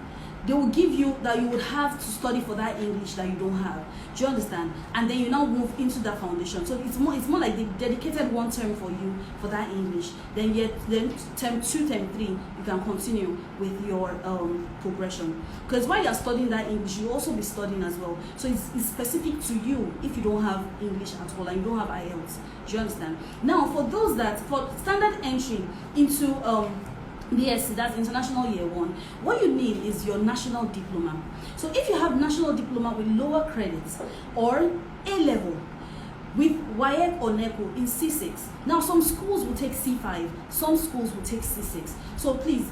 They will give you that you would have to study for that English that you don't have. Do you understand? And then you now move into that foundation. So it's more like they dedicated one term for you for that English. Then term 2, term 3, you can continue with your progression. Because while you're studying that English, you'll also be studying as well. So it's specific to you if you don't have English at all and you don't have IELTS. Do you understand? Now, for standard entry into BSc, that's International Year 1, what you need is your national diploma. So if you have national diploma with lower credits or A-level with WAEC or NECO in C6, now some schools will take C5, some schools will take C6. So please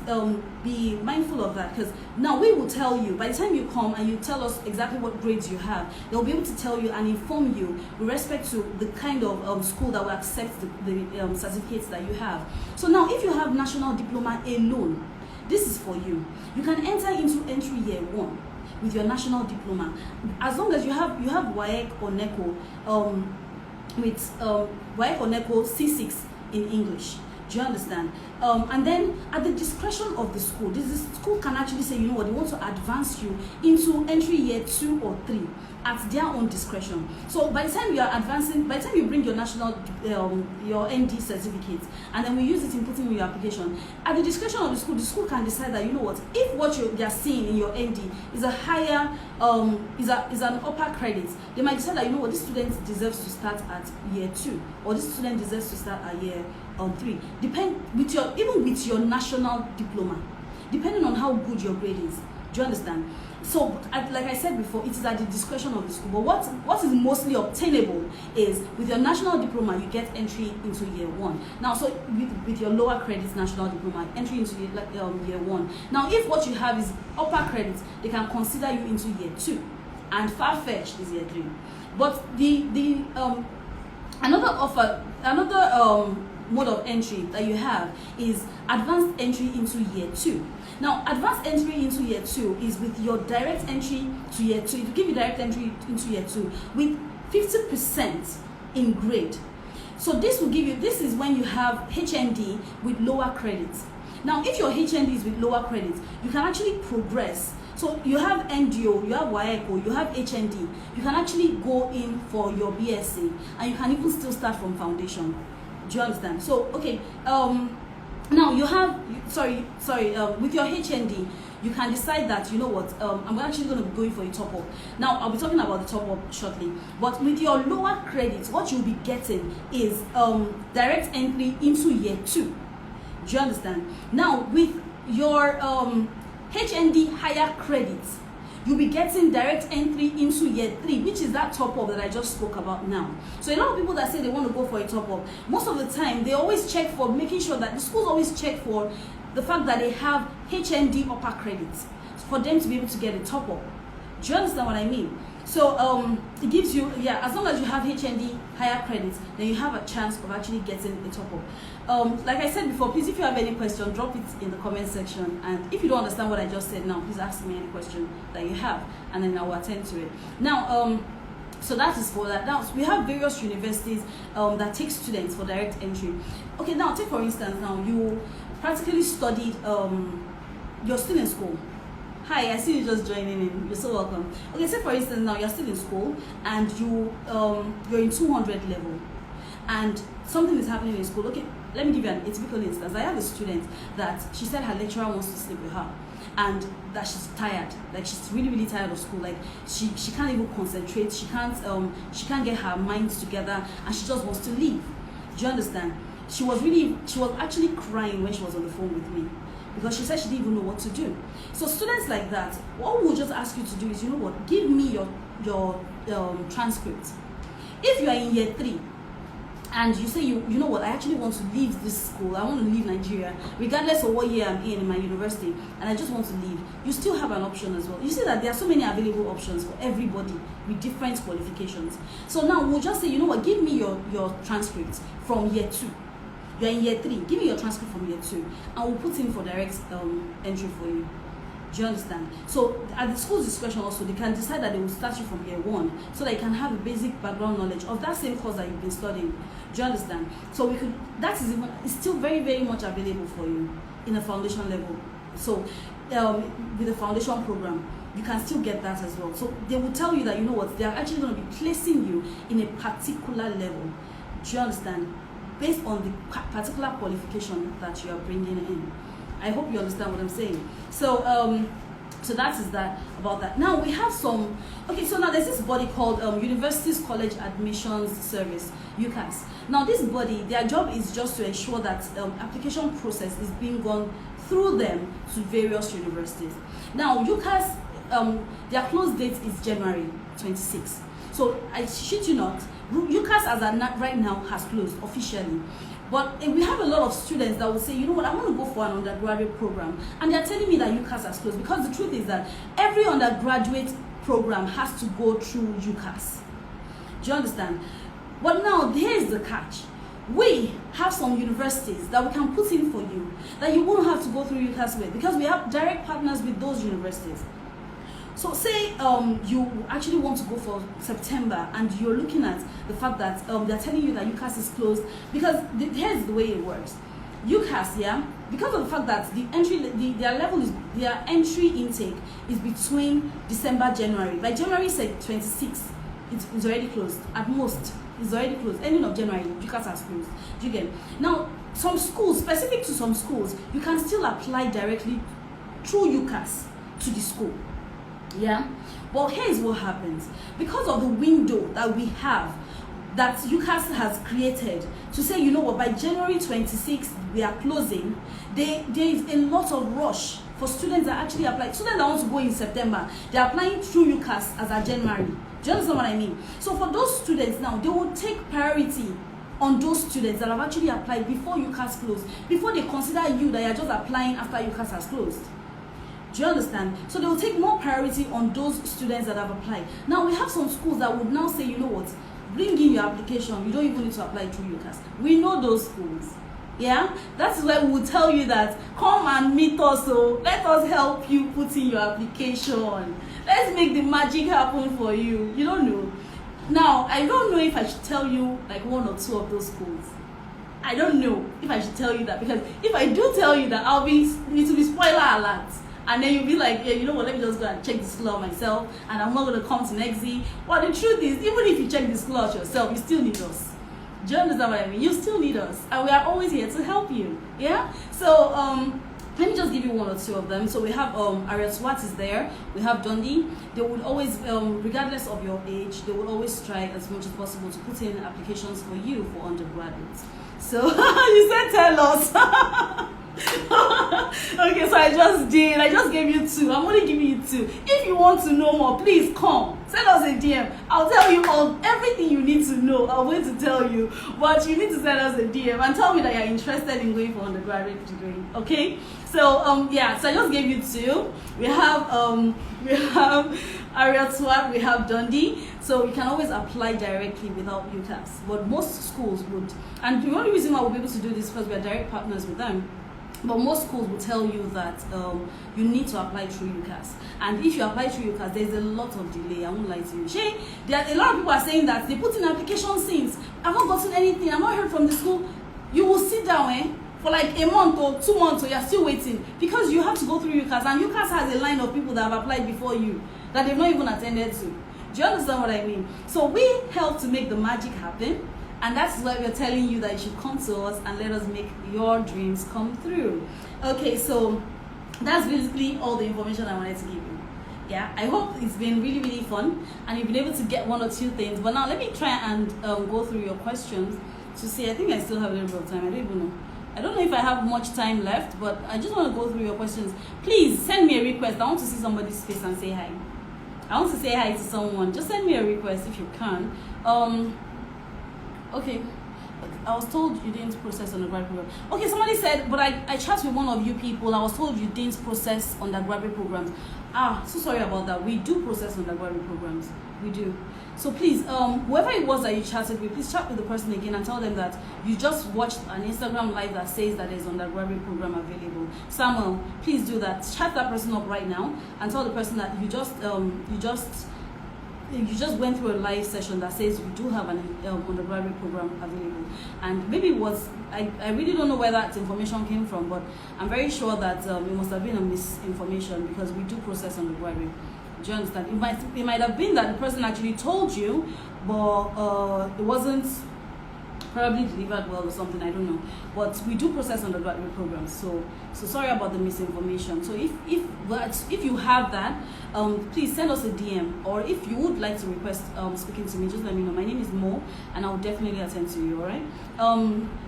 be mindful of that, because now we will tell you, by the time you come and you tell us exactly what grades you have, they'll be able to tell you and inform you with respect to the kind of school that will accept the certificates that you have. So now if you have national diploma alone, this is for you. You can enter into entry year 1 with your national diploma, as long as you have WAEC or NECO with WAEC or NECO C6 in English. Do you understand? And then at the discretion of the school, the school can actually say, you know what, they want to advance you into entry year 2 or 3. at their own discretion. So by the time you are advancing, by the time you bring your national, your ND certificate, and then we use it in putting in your application, at the discretion of the school can decide that, you know what, if what they are seeing in your ND is a higher, is an upper credit, they might decide that, you know what, this student deserves to start at year 2, or this student deserves to start at year 3. Even with your national diploma, depending on how good your grade is. Do you understand? So, like I said before, it is at the discretion of the school. But what is mostly obtainable is with your national diploma, you get entry into year 1. Now, so with your lower credits national diploma, entry into year 1. Now, if what you have is upper credits, they can consider you into year 2, and far-fetched is year 3. But another mode of entry that you have is advanced entry into year 2. Now, advanced entry into year 2 is with your direct entry to year 2. It will give you direct entry into year 2 with 50% in grade. So this will give you, this is when you have HND with lower credits. Now, if your HND is with lower credits, you can actually progress. So you have NDO, you have WAECO, you have HND. You can actually go in for your BSc, and you can even still start from foundation. Do you understand? So, okay, now you have, with your HND, you can decide that, you know what, I'm actually going to be going for a top-up. Now, I'll be talking about the top-up shortly. But with your lower credits, what you'll be getting is direct entry into year 2. Do you understand? Now, with your HND higher credits, you'll be getting direct entry into year 3, which is that top-up that I just spoke about now. So a lot of people that say they want to go for a top-up, most of the time, they always check for making sure that the schools always check for the fact that they have HND upper credits for them to be able to get a top-up. Do you understand what I mean? So it gives you, as long as you have HND higher credits, then you have a chance of actually getting a top-up. Like I said before, please, if you have any question, drop it in the comment section. And if you don't understand what I just said now, please ask me any question that you have, and then I will attend to it. Now, so that is for that. Now, we have various universities that take students for direct entry. Okay, now take for instance, now you practically studied, you're still in school. Hi, I see you just joining in. You're so welcome. Okay, say for instance now you're still in school and you're in 200 level, and something is happening in school. Okay, let me give you a typical instance. I have a student that she said her lecturer wants to sleep with her, and that she's tired. Like she's really, really tired of school. Like she can't even concentrate. She can't get her mind together, and she just wants to leave. Do you understand? She was actually crying when she was on the phone with me, because she said she didn't even know what to do. So students like that, what we'll just ask you to do is, you know what, give me your transcript. If you are in year 3 and you say, you know what, I actually want to leave this school, I want to leave Nigeria, regardless of what year I'm in my university, and I just want to leave, you still have an option as well. You see that there are so many available options for everybody with different qualifications. So now we'll just say, you know what, give me your transcript from year 2. You're in year 3, give me your transcript from year 2, and we'll put in for direct entry for you. Do you understand? So at the school's discretion also, they can decide that they will start you from year 1, so that you can have a basic background knowledge of that same course that you've been studying. Do you understand? So it's still very, very much available for you in a foundation level. So with the foundation program, you can still get that as well. So they will tell you that, you know what, they are actually going to be placing you in a particular level. Do you understand? Based on the particular qualification that you are bringing in. I hope you understand what I'm saying. So, so that is that about that. Now we have some. Okay, so now there's this body called Universities College Admissions Service, Ucas. Now this body, their job is just to ensure that application process is being gone through them to various universities. Now Ucas, their close date is January 26. So I shit you not, Ucas as of right now has closed officially. But we have a lot of students that will say, you know what, I want to go for an undergraduate program. And they're telling me that Ucas has closed, because the truth is that every undergraduate program has to go through Ucas. Do you understand? But now, here's the catch. We have some universities that we can put in for you, that you won't have to go through Ucas with, because we have direct partners with those universities. So say you actually want to go for September, and you're looking at the fact that they're telling you that Ucas is closed, because here's the way it works. Ucas, yeah, because of the fact that their entry intake is between December, January. By January 26th, it's already closed. At most, it's already closed. Ending of January, Ucas has closed. Do you get? Now, some schools, specific to some schools, you can still apply directly through Ucas to the school. Yeah? Well, here's what happens. Because of the window that we have, that Ucas has created, to say, you know what, by January 26th, we are closing, there is a lot of rush for students that actually apply. Students that want to go in September, they're applying through Ucas as of January. Do you understand what I mean? So for those students now, they will take priority on those students that have actually applied before Ucas closed, before they consider you that you're just applying after Ucas has closed. Do you understand? So they will take more priority on those students that have applied. Now we have some schools that would now say, you know what, bring in your application, you don't even need to apply through Ucas. We know those schools. Yeah, that's why we will tell you that come and meet us, so let us help you put in your application. Let's make the magic happen for you. You don't know. Now, I don't know if I should tell you like one or two of those schools. I don't know if I should tell you that, because if I do tell you that, it will be spoiler alert. And then you'll be like, yeah, you know what, let me just go and check the school out myself, and I'm not going to come to Nexi. But the truth is, even if you check the school out yourself, you still need us. Do you understand what I mean? You still need us. And we are always here to help you. Yeah? So, let me just give you one or two of them. So we have Attrition is there. We have Dundee. They would always, regardless of your age, they will always try as much as possible to put in applications for you for undergraduates. So you said tell us. Okay, so I just gave you two. I'm only giving you two. If you want to know more, please come send us a DM. I'll tell you everything you need to know. I'm going to tell you, but you need to send us a DM and tell me that you're interested in going for undergraduate degree. Okay, so yeah, so I just gave you two. We have Attrition, we have Dundee, so you can always apply directly without Ucas, but most schools would. And the only reason why we'll be able to do this is because we are direct partners with them. But most schools will tell you that you need to apply through Ucas. And if you apply through Ucas, there's a lot of delay. I won't lie to you. A lot of people are saying that they put in application since. I've not gotten anything. I've not heard from the school. You will sit down for like a month or 2 months, or you're still waiting. Because you have to go through Ucas. And Ucas has a line of people that have applied before you that they've not even attended to. Do you understand what I mean? So we help to make the magic happen. And that's why we're telling you that you should come to us and let us make your dreams come through. Okay, so that's basically all the information I wanted to give you. Yeah, I hope it's been really, really fun and you've been able to get one or two things. But now let me try and go through your questions to see. I think I still have a little bit of time. I don't even know. I don't know if I have much time left, but I just want to go through your questions. Please send me a request. I want to see somebody's face and say hi. I want to say hi to someone. Just send me a request if you can. Okay, I was told you didn't process undergraduate program. Okay, somebody said, but I chat with one of you people. I was told you didn't process undergraduate programs. So sorry about that. We do process undergraduate programs. We do. So please, whoever it was that you chatted with, please chat with the person again and tell them that you just watched an Instagram live that says that there's undergraduate program available. Samuel, please do that. Chat that person up right now and tell the person that you just went through a live session that says you do have an undergraduate program available. And maybe I really don't know where that information came from, but I'm very sure that it must have been a misinformation, because we do process undergraduate. Do you understand? It might have been that the person actually told you, but it wasn't probably delivered well or something, I don't know. But we do process undergraduate programs, so sorry about the misinformation. So if you have that, please send us a DM, or if you would like to request speaking to me, just let me know. My name is Mo, and I'll definitely attend to you. All right.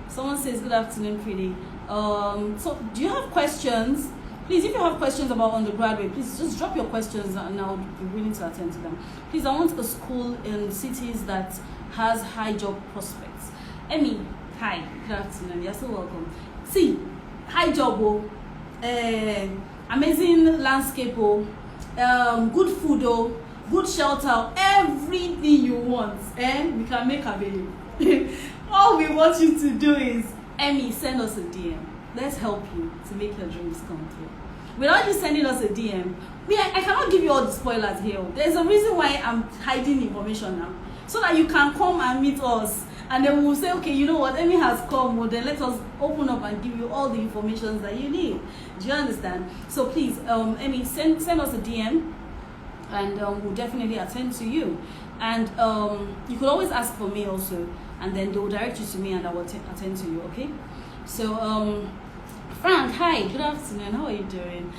Someone says good afternoon, pretty. So do you have questions? Please, if you have questions about undergraduate, please just drop your questions and I'll be willing to attend to them. Please, I want a school in cities that has high job prospects. Emmy, hi, good afternoon, you're so welcome. See, high job, amazing landscape, good food, good shelter, everything you want, we can make available. All we want you to do is, Emmy, send us a DM. Let's help you to make your dreams come true. Without you sending us a DM, I cannot give you all the spoilers here. There's a reason why I'm hiding information now, so that you can come and meet us And then we'll say, okay, you know what, Emmy has come, well then let us open up and give you all the information that you need. Do you understand? So please, Emmy, send us a DM, and we'll definitely attend to you. And you could always ask for me also, and then they'll direct you to me and I will attend to you, okay? So Frank, hi, good afternoon, how are you doing?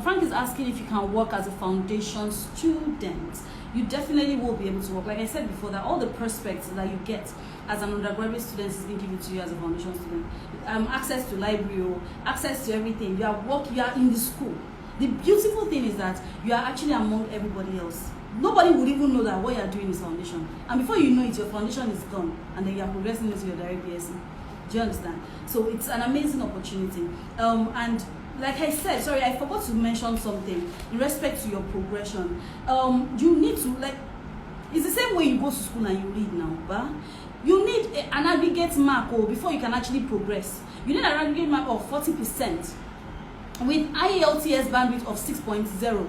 Frank is asking if you can work as a foundation student. You definitely will be able to work. Like I said before, that all the prospects that you get as an undergraduate student is being given to you as a foundation student. Access to library, access to everything. You are in the school. The beautiful thing is that you are actually among everybody else. Nobody would even know that what you are doing is foundation. And before you know it, your foundation is gone, and then you are progressing into your direct BSc. Do you understand? So it's an amazing opportunity. And like I said, sorry, I forgot to mention something in respect to your progression. You need to, like, it's the same way you go to school and you read now, but you need an aggregate mark before you can actually progress. You need an aggregate mark of 40% with IELTS bandwidth of 6.0.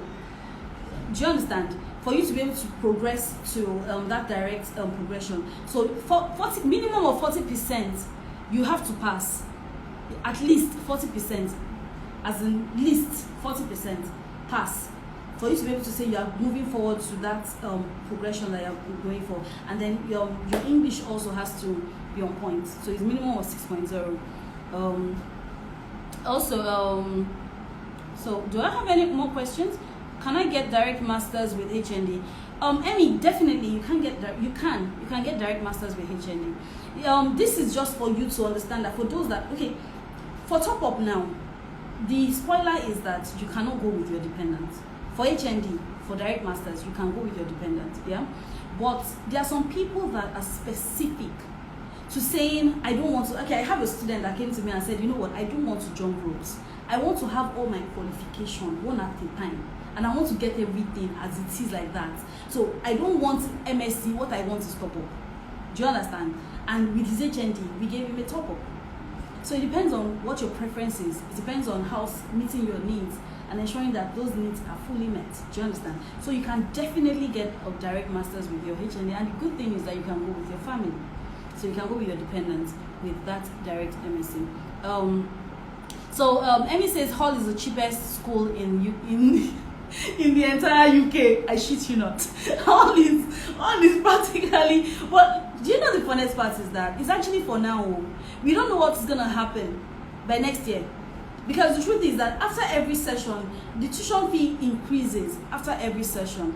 Do you understand? For you to be able to progress to that direct progression. So for minimum of 40%, you have to pass at least 40%. As in least 40% pass for you to be able to say you are moving forward to that progression that you are going for. And then your English also has to be on point, so it's minimum of 6.0. So do I have any more questions? Can I get direct masters with HND? Emmy, definitely you can get direct masters with HND. This is just for you to understand that for those that, okay, for top up now, the spoiler is that you cannot go with your dependent. For HND, for direct masters, you can go with your dependent, yeah? But there are some people that are specific to saying, I don't want to, okay, I have a student that came to me and said, you know what, I don't want to jump ropes. I want to have all my qualification one at a time. And I want to get everything as it is like that. So I don't want MSc, what I want is top up. Do you understand? And with his HND, we gave him a top up. So it depends on what your preference is. It depends on how meeting your needs and ensuring that those needs are fully met. Do you understand? So you can definitely get a direct masters with your HND, and the good thing is that you can go with your family. So you can go with your dependents with that direct MSc. Emmy says Hull is the cheapest school in the entire UK. I shit you not. Hull is practically, but do you know the funniest part is that it's actually for now. We don't know what's gonna happen by next year, because the truth is that after every session, the tuition fee increases after every session.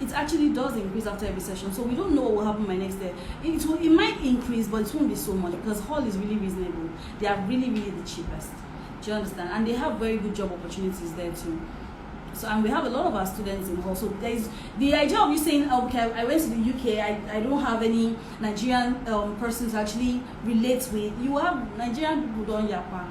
It actually does increase after every session, so we don't know what will happen by next year. It might increase, but it won't be so much because Hull is really reasonable. They are really, really the cheapest. Do you understand? And they have very good job opportunities there too. So, and we have a lot of our students in Hull. So there is the idea of you saying, okay, I went to the UK, I don't have any Nigerian person to actually relate with. You have Nigerian people don't yapa,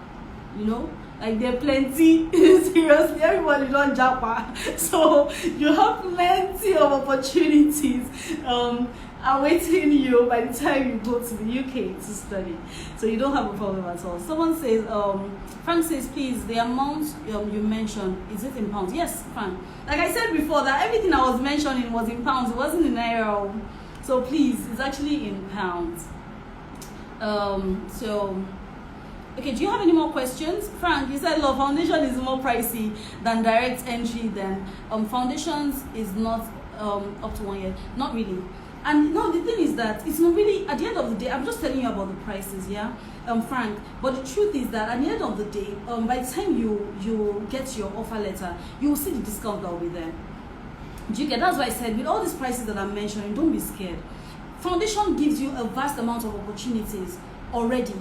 you know? Like there are plenty, seriously, everybody don't japa. So you have plenty of opportunities awaiting you by the time you go to the UK to study. So you don't have a problem at all. Someone says, Frank says, please, the amount you mentioned, is it in pounds? Yes, Frank. Like I said before, that everything I was mentioning was in pounds. It wasn't in naira. So please, it's actually in pounds. Okay, do you have any more questions? Frank, you said law foundation is more pricey than direct entry, then foundations is not up to 1 year. Not really. And no, the thing is that it's not really, at the end of the day, I'm just telling you about the prices, yeah, Frank. But the truth is that at the end of the day, by the time you get your offer letter, you will see the discount that will be there. Do you get? That's why I said, with all these prices that I'm mentioning, don't be scared. Foundation gives you a vast amount of opportunities already.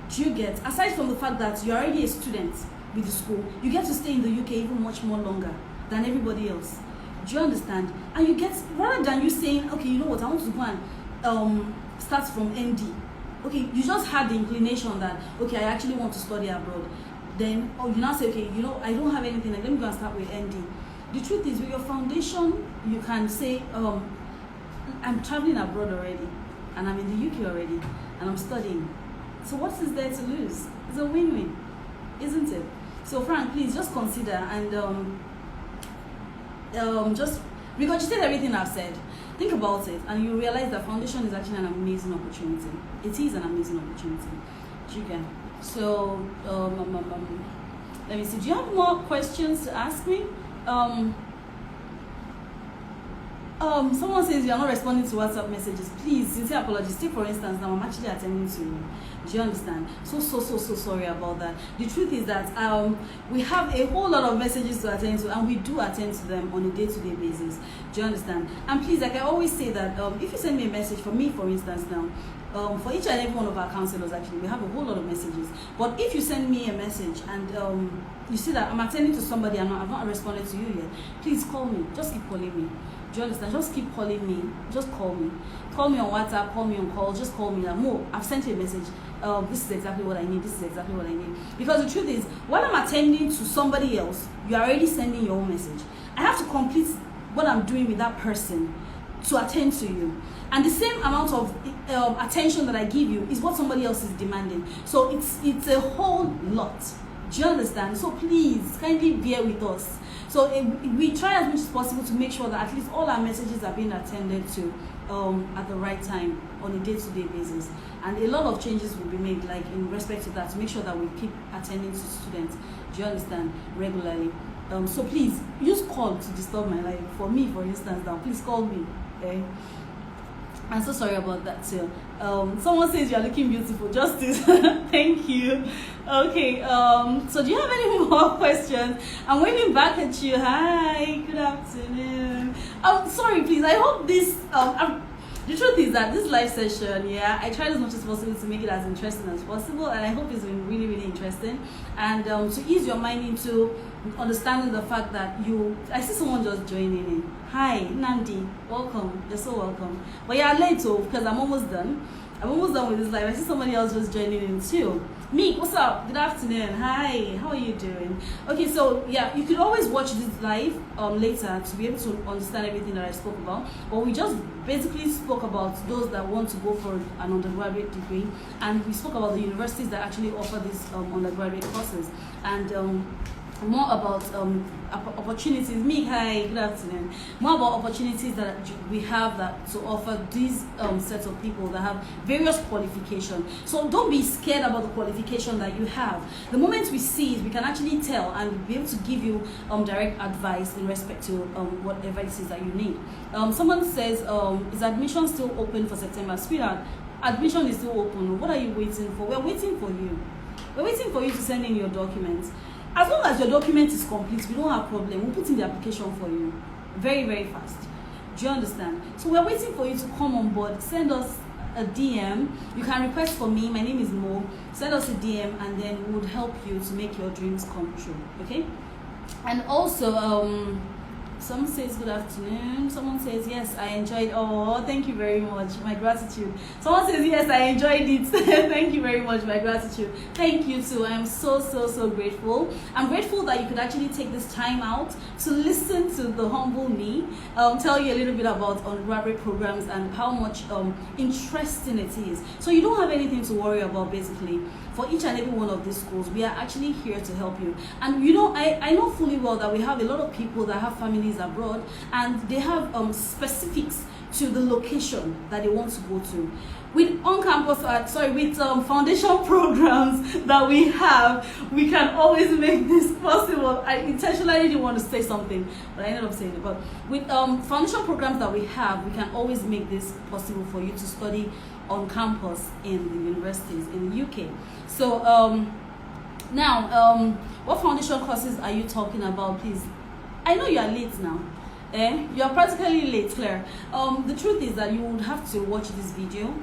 Do you get? Aside from the fact that you're already a student with the school, you get to stay in the UK even much more longer than everybody else. Do you understand? And you get, rather than you saying, okay, you know what, I want to go and start from ND. Okay, you just had the inclination that, okay, I actually want to study abroad. Then, you now say, okay, you know, I don't have anything, like, let me go and start with ND. The truth is, with your foundation, you can say, I'm traveling abroad already, and I'm in the UK already, and I'm studying. So what is there to lose? It's a win-win, isn't it? So Frank, please just consider and just regurgitate everything I've said. Think about it, and you realize that foundation is actually an amazing opportunity. It is an amazing opportunity. You can. So, let me see. Do you have more questions to ask me? Someone says you are not responding to WhatsApp messages. Please, sincere apologies. Take for instance, now I'm actually attending to you. Do you understand? So sorry about that. The truth is that we have a whole lot of messages to attend to, and we do attend to them on a day-to-day basis. Do you understand? And please, like I always say that if you send me a message, for me, for instance, now, for each and every one of our counselors, actually, we have a whole lot of messages. But if you send me a message and you see that I'm attending to somebody and I've not responded to you yet, please call me. Just keep calling me. Do you understand? Just keep calling me. Just call me. Call me on WhatsApp. Call me on call. Just call me. Like, Mo, I've sent you a message. This is exactly what I need. This is exactly what I need. Because the truth is, while I'm attending to somebody else, you are already sending your own message. I have to complete what I'm doing with that person to attend to you. And the same amount of attention that I give you is what somebody else is demanding. So it's a whole lot. Do you understand? So please, kindly bear with us. So we try as much as possible to make sure that at least all our messages are being attended to at the right time on a day-to-day basis. And a lot of changes will be made, like in respect to that, to make sure that we keep attending to students. Do you understand? Regularly. So please, use call to disturb my life. For me, for instance, now, please call me. Okay? I'm so sorry about that too. Someone says you're looking beautiful. Justice. Thank you. Okay. So do you have any more questions? I'm waving back at you. Hi. Good afternoon. Sorry, please. I hope this. The truth is that this live session, yeah, I tried as much as possible to make it as interesting as possible, and I hope it's been really, really interesting. And to ease your mind into understanding the fact that I see someone just joining in. Hi, Nandi, welcome. You're so welcome. But you're late, though, because I'm almost done. I'm almost done with this live. I see somebody else just joining in too. Meek, what's up? Good afternoon. Hi, how are you doing? Okay, so yeah, you could always watch this live later to be able to understand everything that I spoke about. But we just basically spoke about those that want to go for an undergraduate degree, and we spoke about the universities that actually offer these undergraduate courses, and more about opportunities. Meek, hi, good afternoon. More about opportunities that we have that to offer these sets of people that have various qualifications. So don't be scared about the qualification that you have. The moment we see it, we can actually tell and be able to give you direct advice in respect to whatever it is that you need. Someone says, is admission still open for September? Sweetheart, admission is still open. What are you waiting for? We're waiting for you. We're waiting for you to send in your documents. As long as your document is complete, we don't have a problem. We'll put in the application for you very, very fast. Do you understand? So we're waiting for you to come on board. Send us a DM. You can request for me. My name is Mo. Send us a DM, and then we would help you to make your dreams come true. Okay? And also, someone says good afternoon. Someone says yes, I enjoyed. Oh, thank you very much. My gratitude. Someone says yes, I enjoyed it. Thank you very much. My gratitude. Thank you too. I am so grateful. I'm grateful that you could actually take this time out to listen to the humble me. Tell you a little bit about undergraduate programs and how much interesting it is. So you don't have anything to worry about basically. For each and every one of these schools, we are actually here to help you. And you know, I know fully well that we have a lot of people that have families abroad, and they have specifics to the location that they want to go to. With on-campus, with foundation programs that we have, we can always make this possible. I intentionally didn't want to say something, but I ended up saying it. But with foundation programs that we have, we can always make this possible for you to study on campus in the universities in the UK. So now, what foundation courses are you talking about, please? I know you are late now. You are practically late, Claire. The truth is that you would have to watch this video.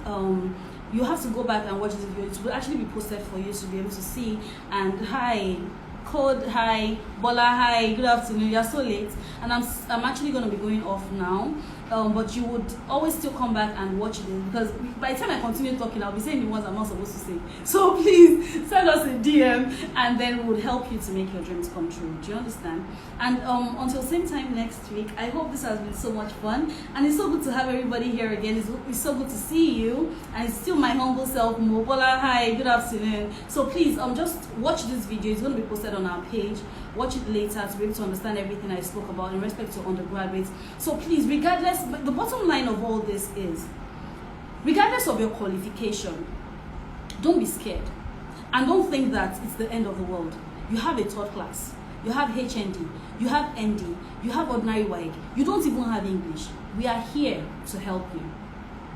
You have to go back and watch this video. It will actually be posted for you to be able to see. And hi, Code, hi, Bola, hi, good afternoon. You're so late, and I'm actually going to be going off now. But you would always still come back and watch this, because by the time I continue talking, I'll be saying the ones I'm not supposed to say. So please send us a DM, and then we would help you to make your dreams come true. Do you understand? And until same time next week, I hope this has been so much fun, and it's so good to have everybody here again. It's so good to see you, and it's still my humble self, Mobola. Hi, good afternoon. So please just watch this video. It's going to be posted on our page watch it later to be able to understand everything I spoke about in respect to undergraduates. So please, regardless, the bottom line of all this is, regardless of your qualification, don't be scared. And don't think that it's the end of the world. You have a third class. You have HND. You have ND. You have ordinary WAEC. You don't even have English. We are here to help you.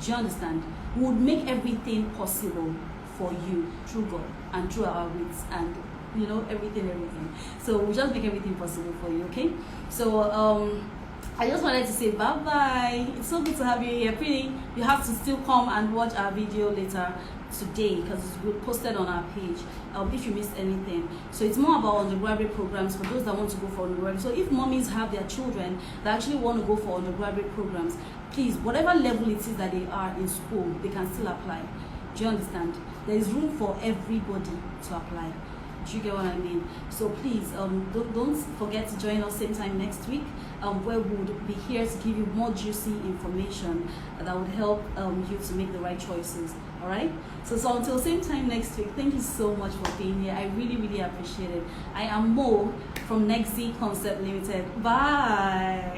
Do you understand? We would make everything possible for you through God and through our wits and everything. So we'll just make everything possible for you, okay? So I just wanted to say bye-bye. It's so good to have you here. Pretty, you have to still come and watch our video later today because it's posted on our page if you missed anything. So it's more about undergraduate programs for those that want to go for undergraduate. So if mommies have their children that actually want to go for undergraduate programs, please, whatever level it is that they are in school, they can still apply. Do you understand? There is room for everybody to apply. Do you get what I mean? So please, don't forget to join us same time next week, where we would be here to give you more juicy information that would help you to make the right choices. All right? So until same time next week, thank you so much for being here. I really, really appreciate it. I am Mo from Nexi Concept Limited. Bye.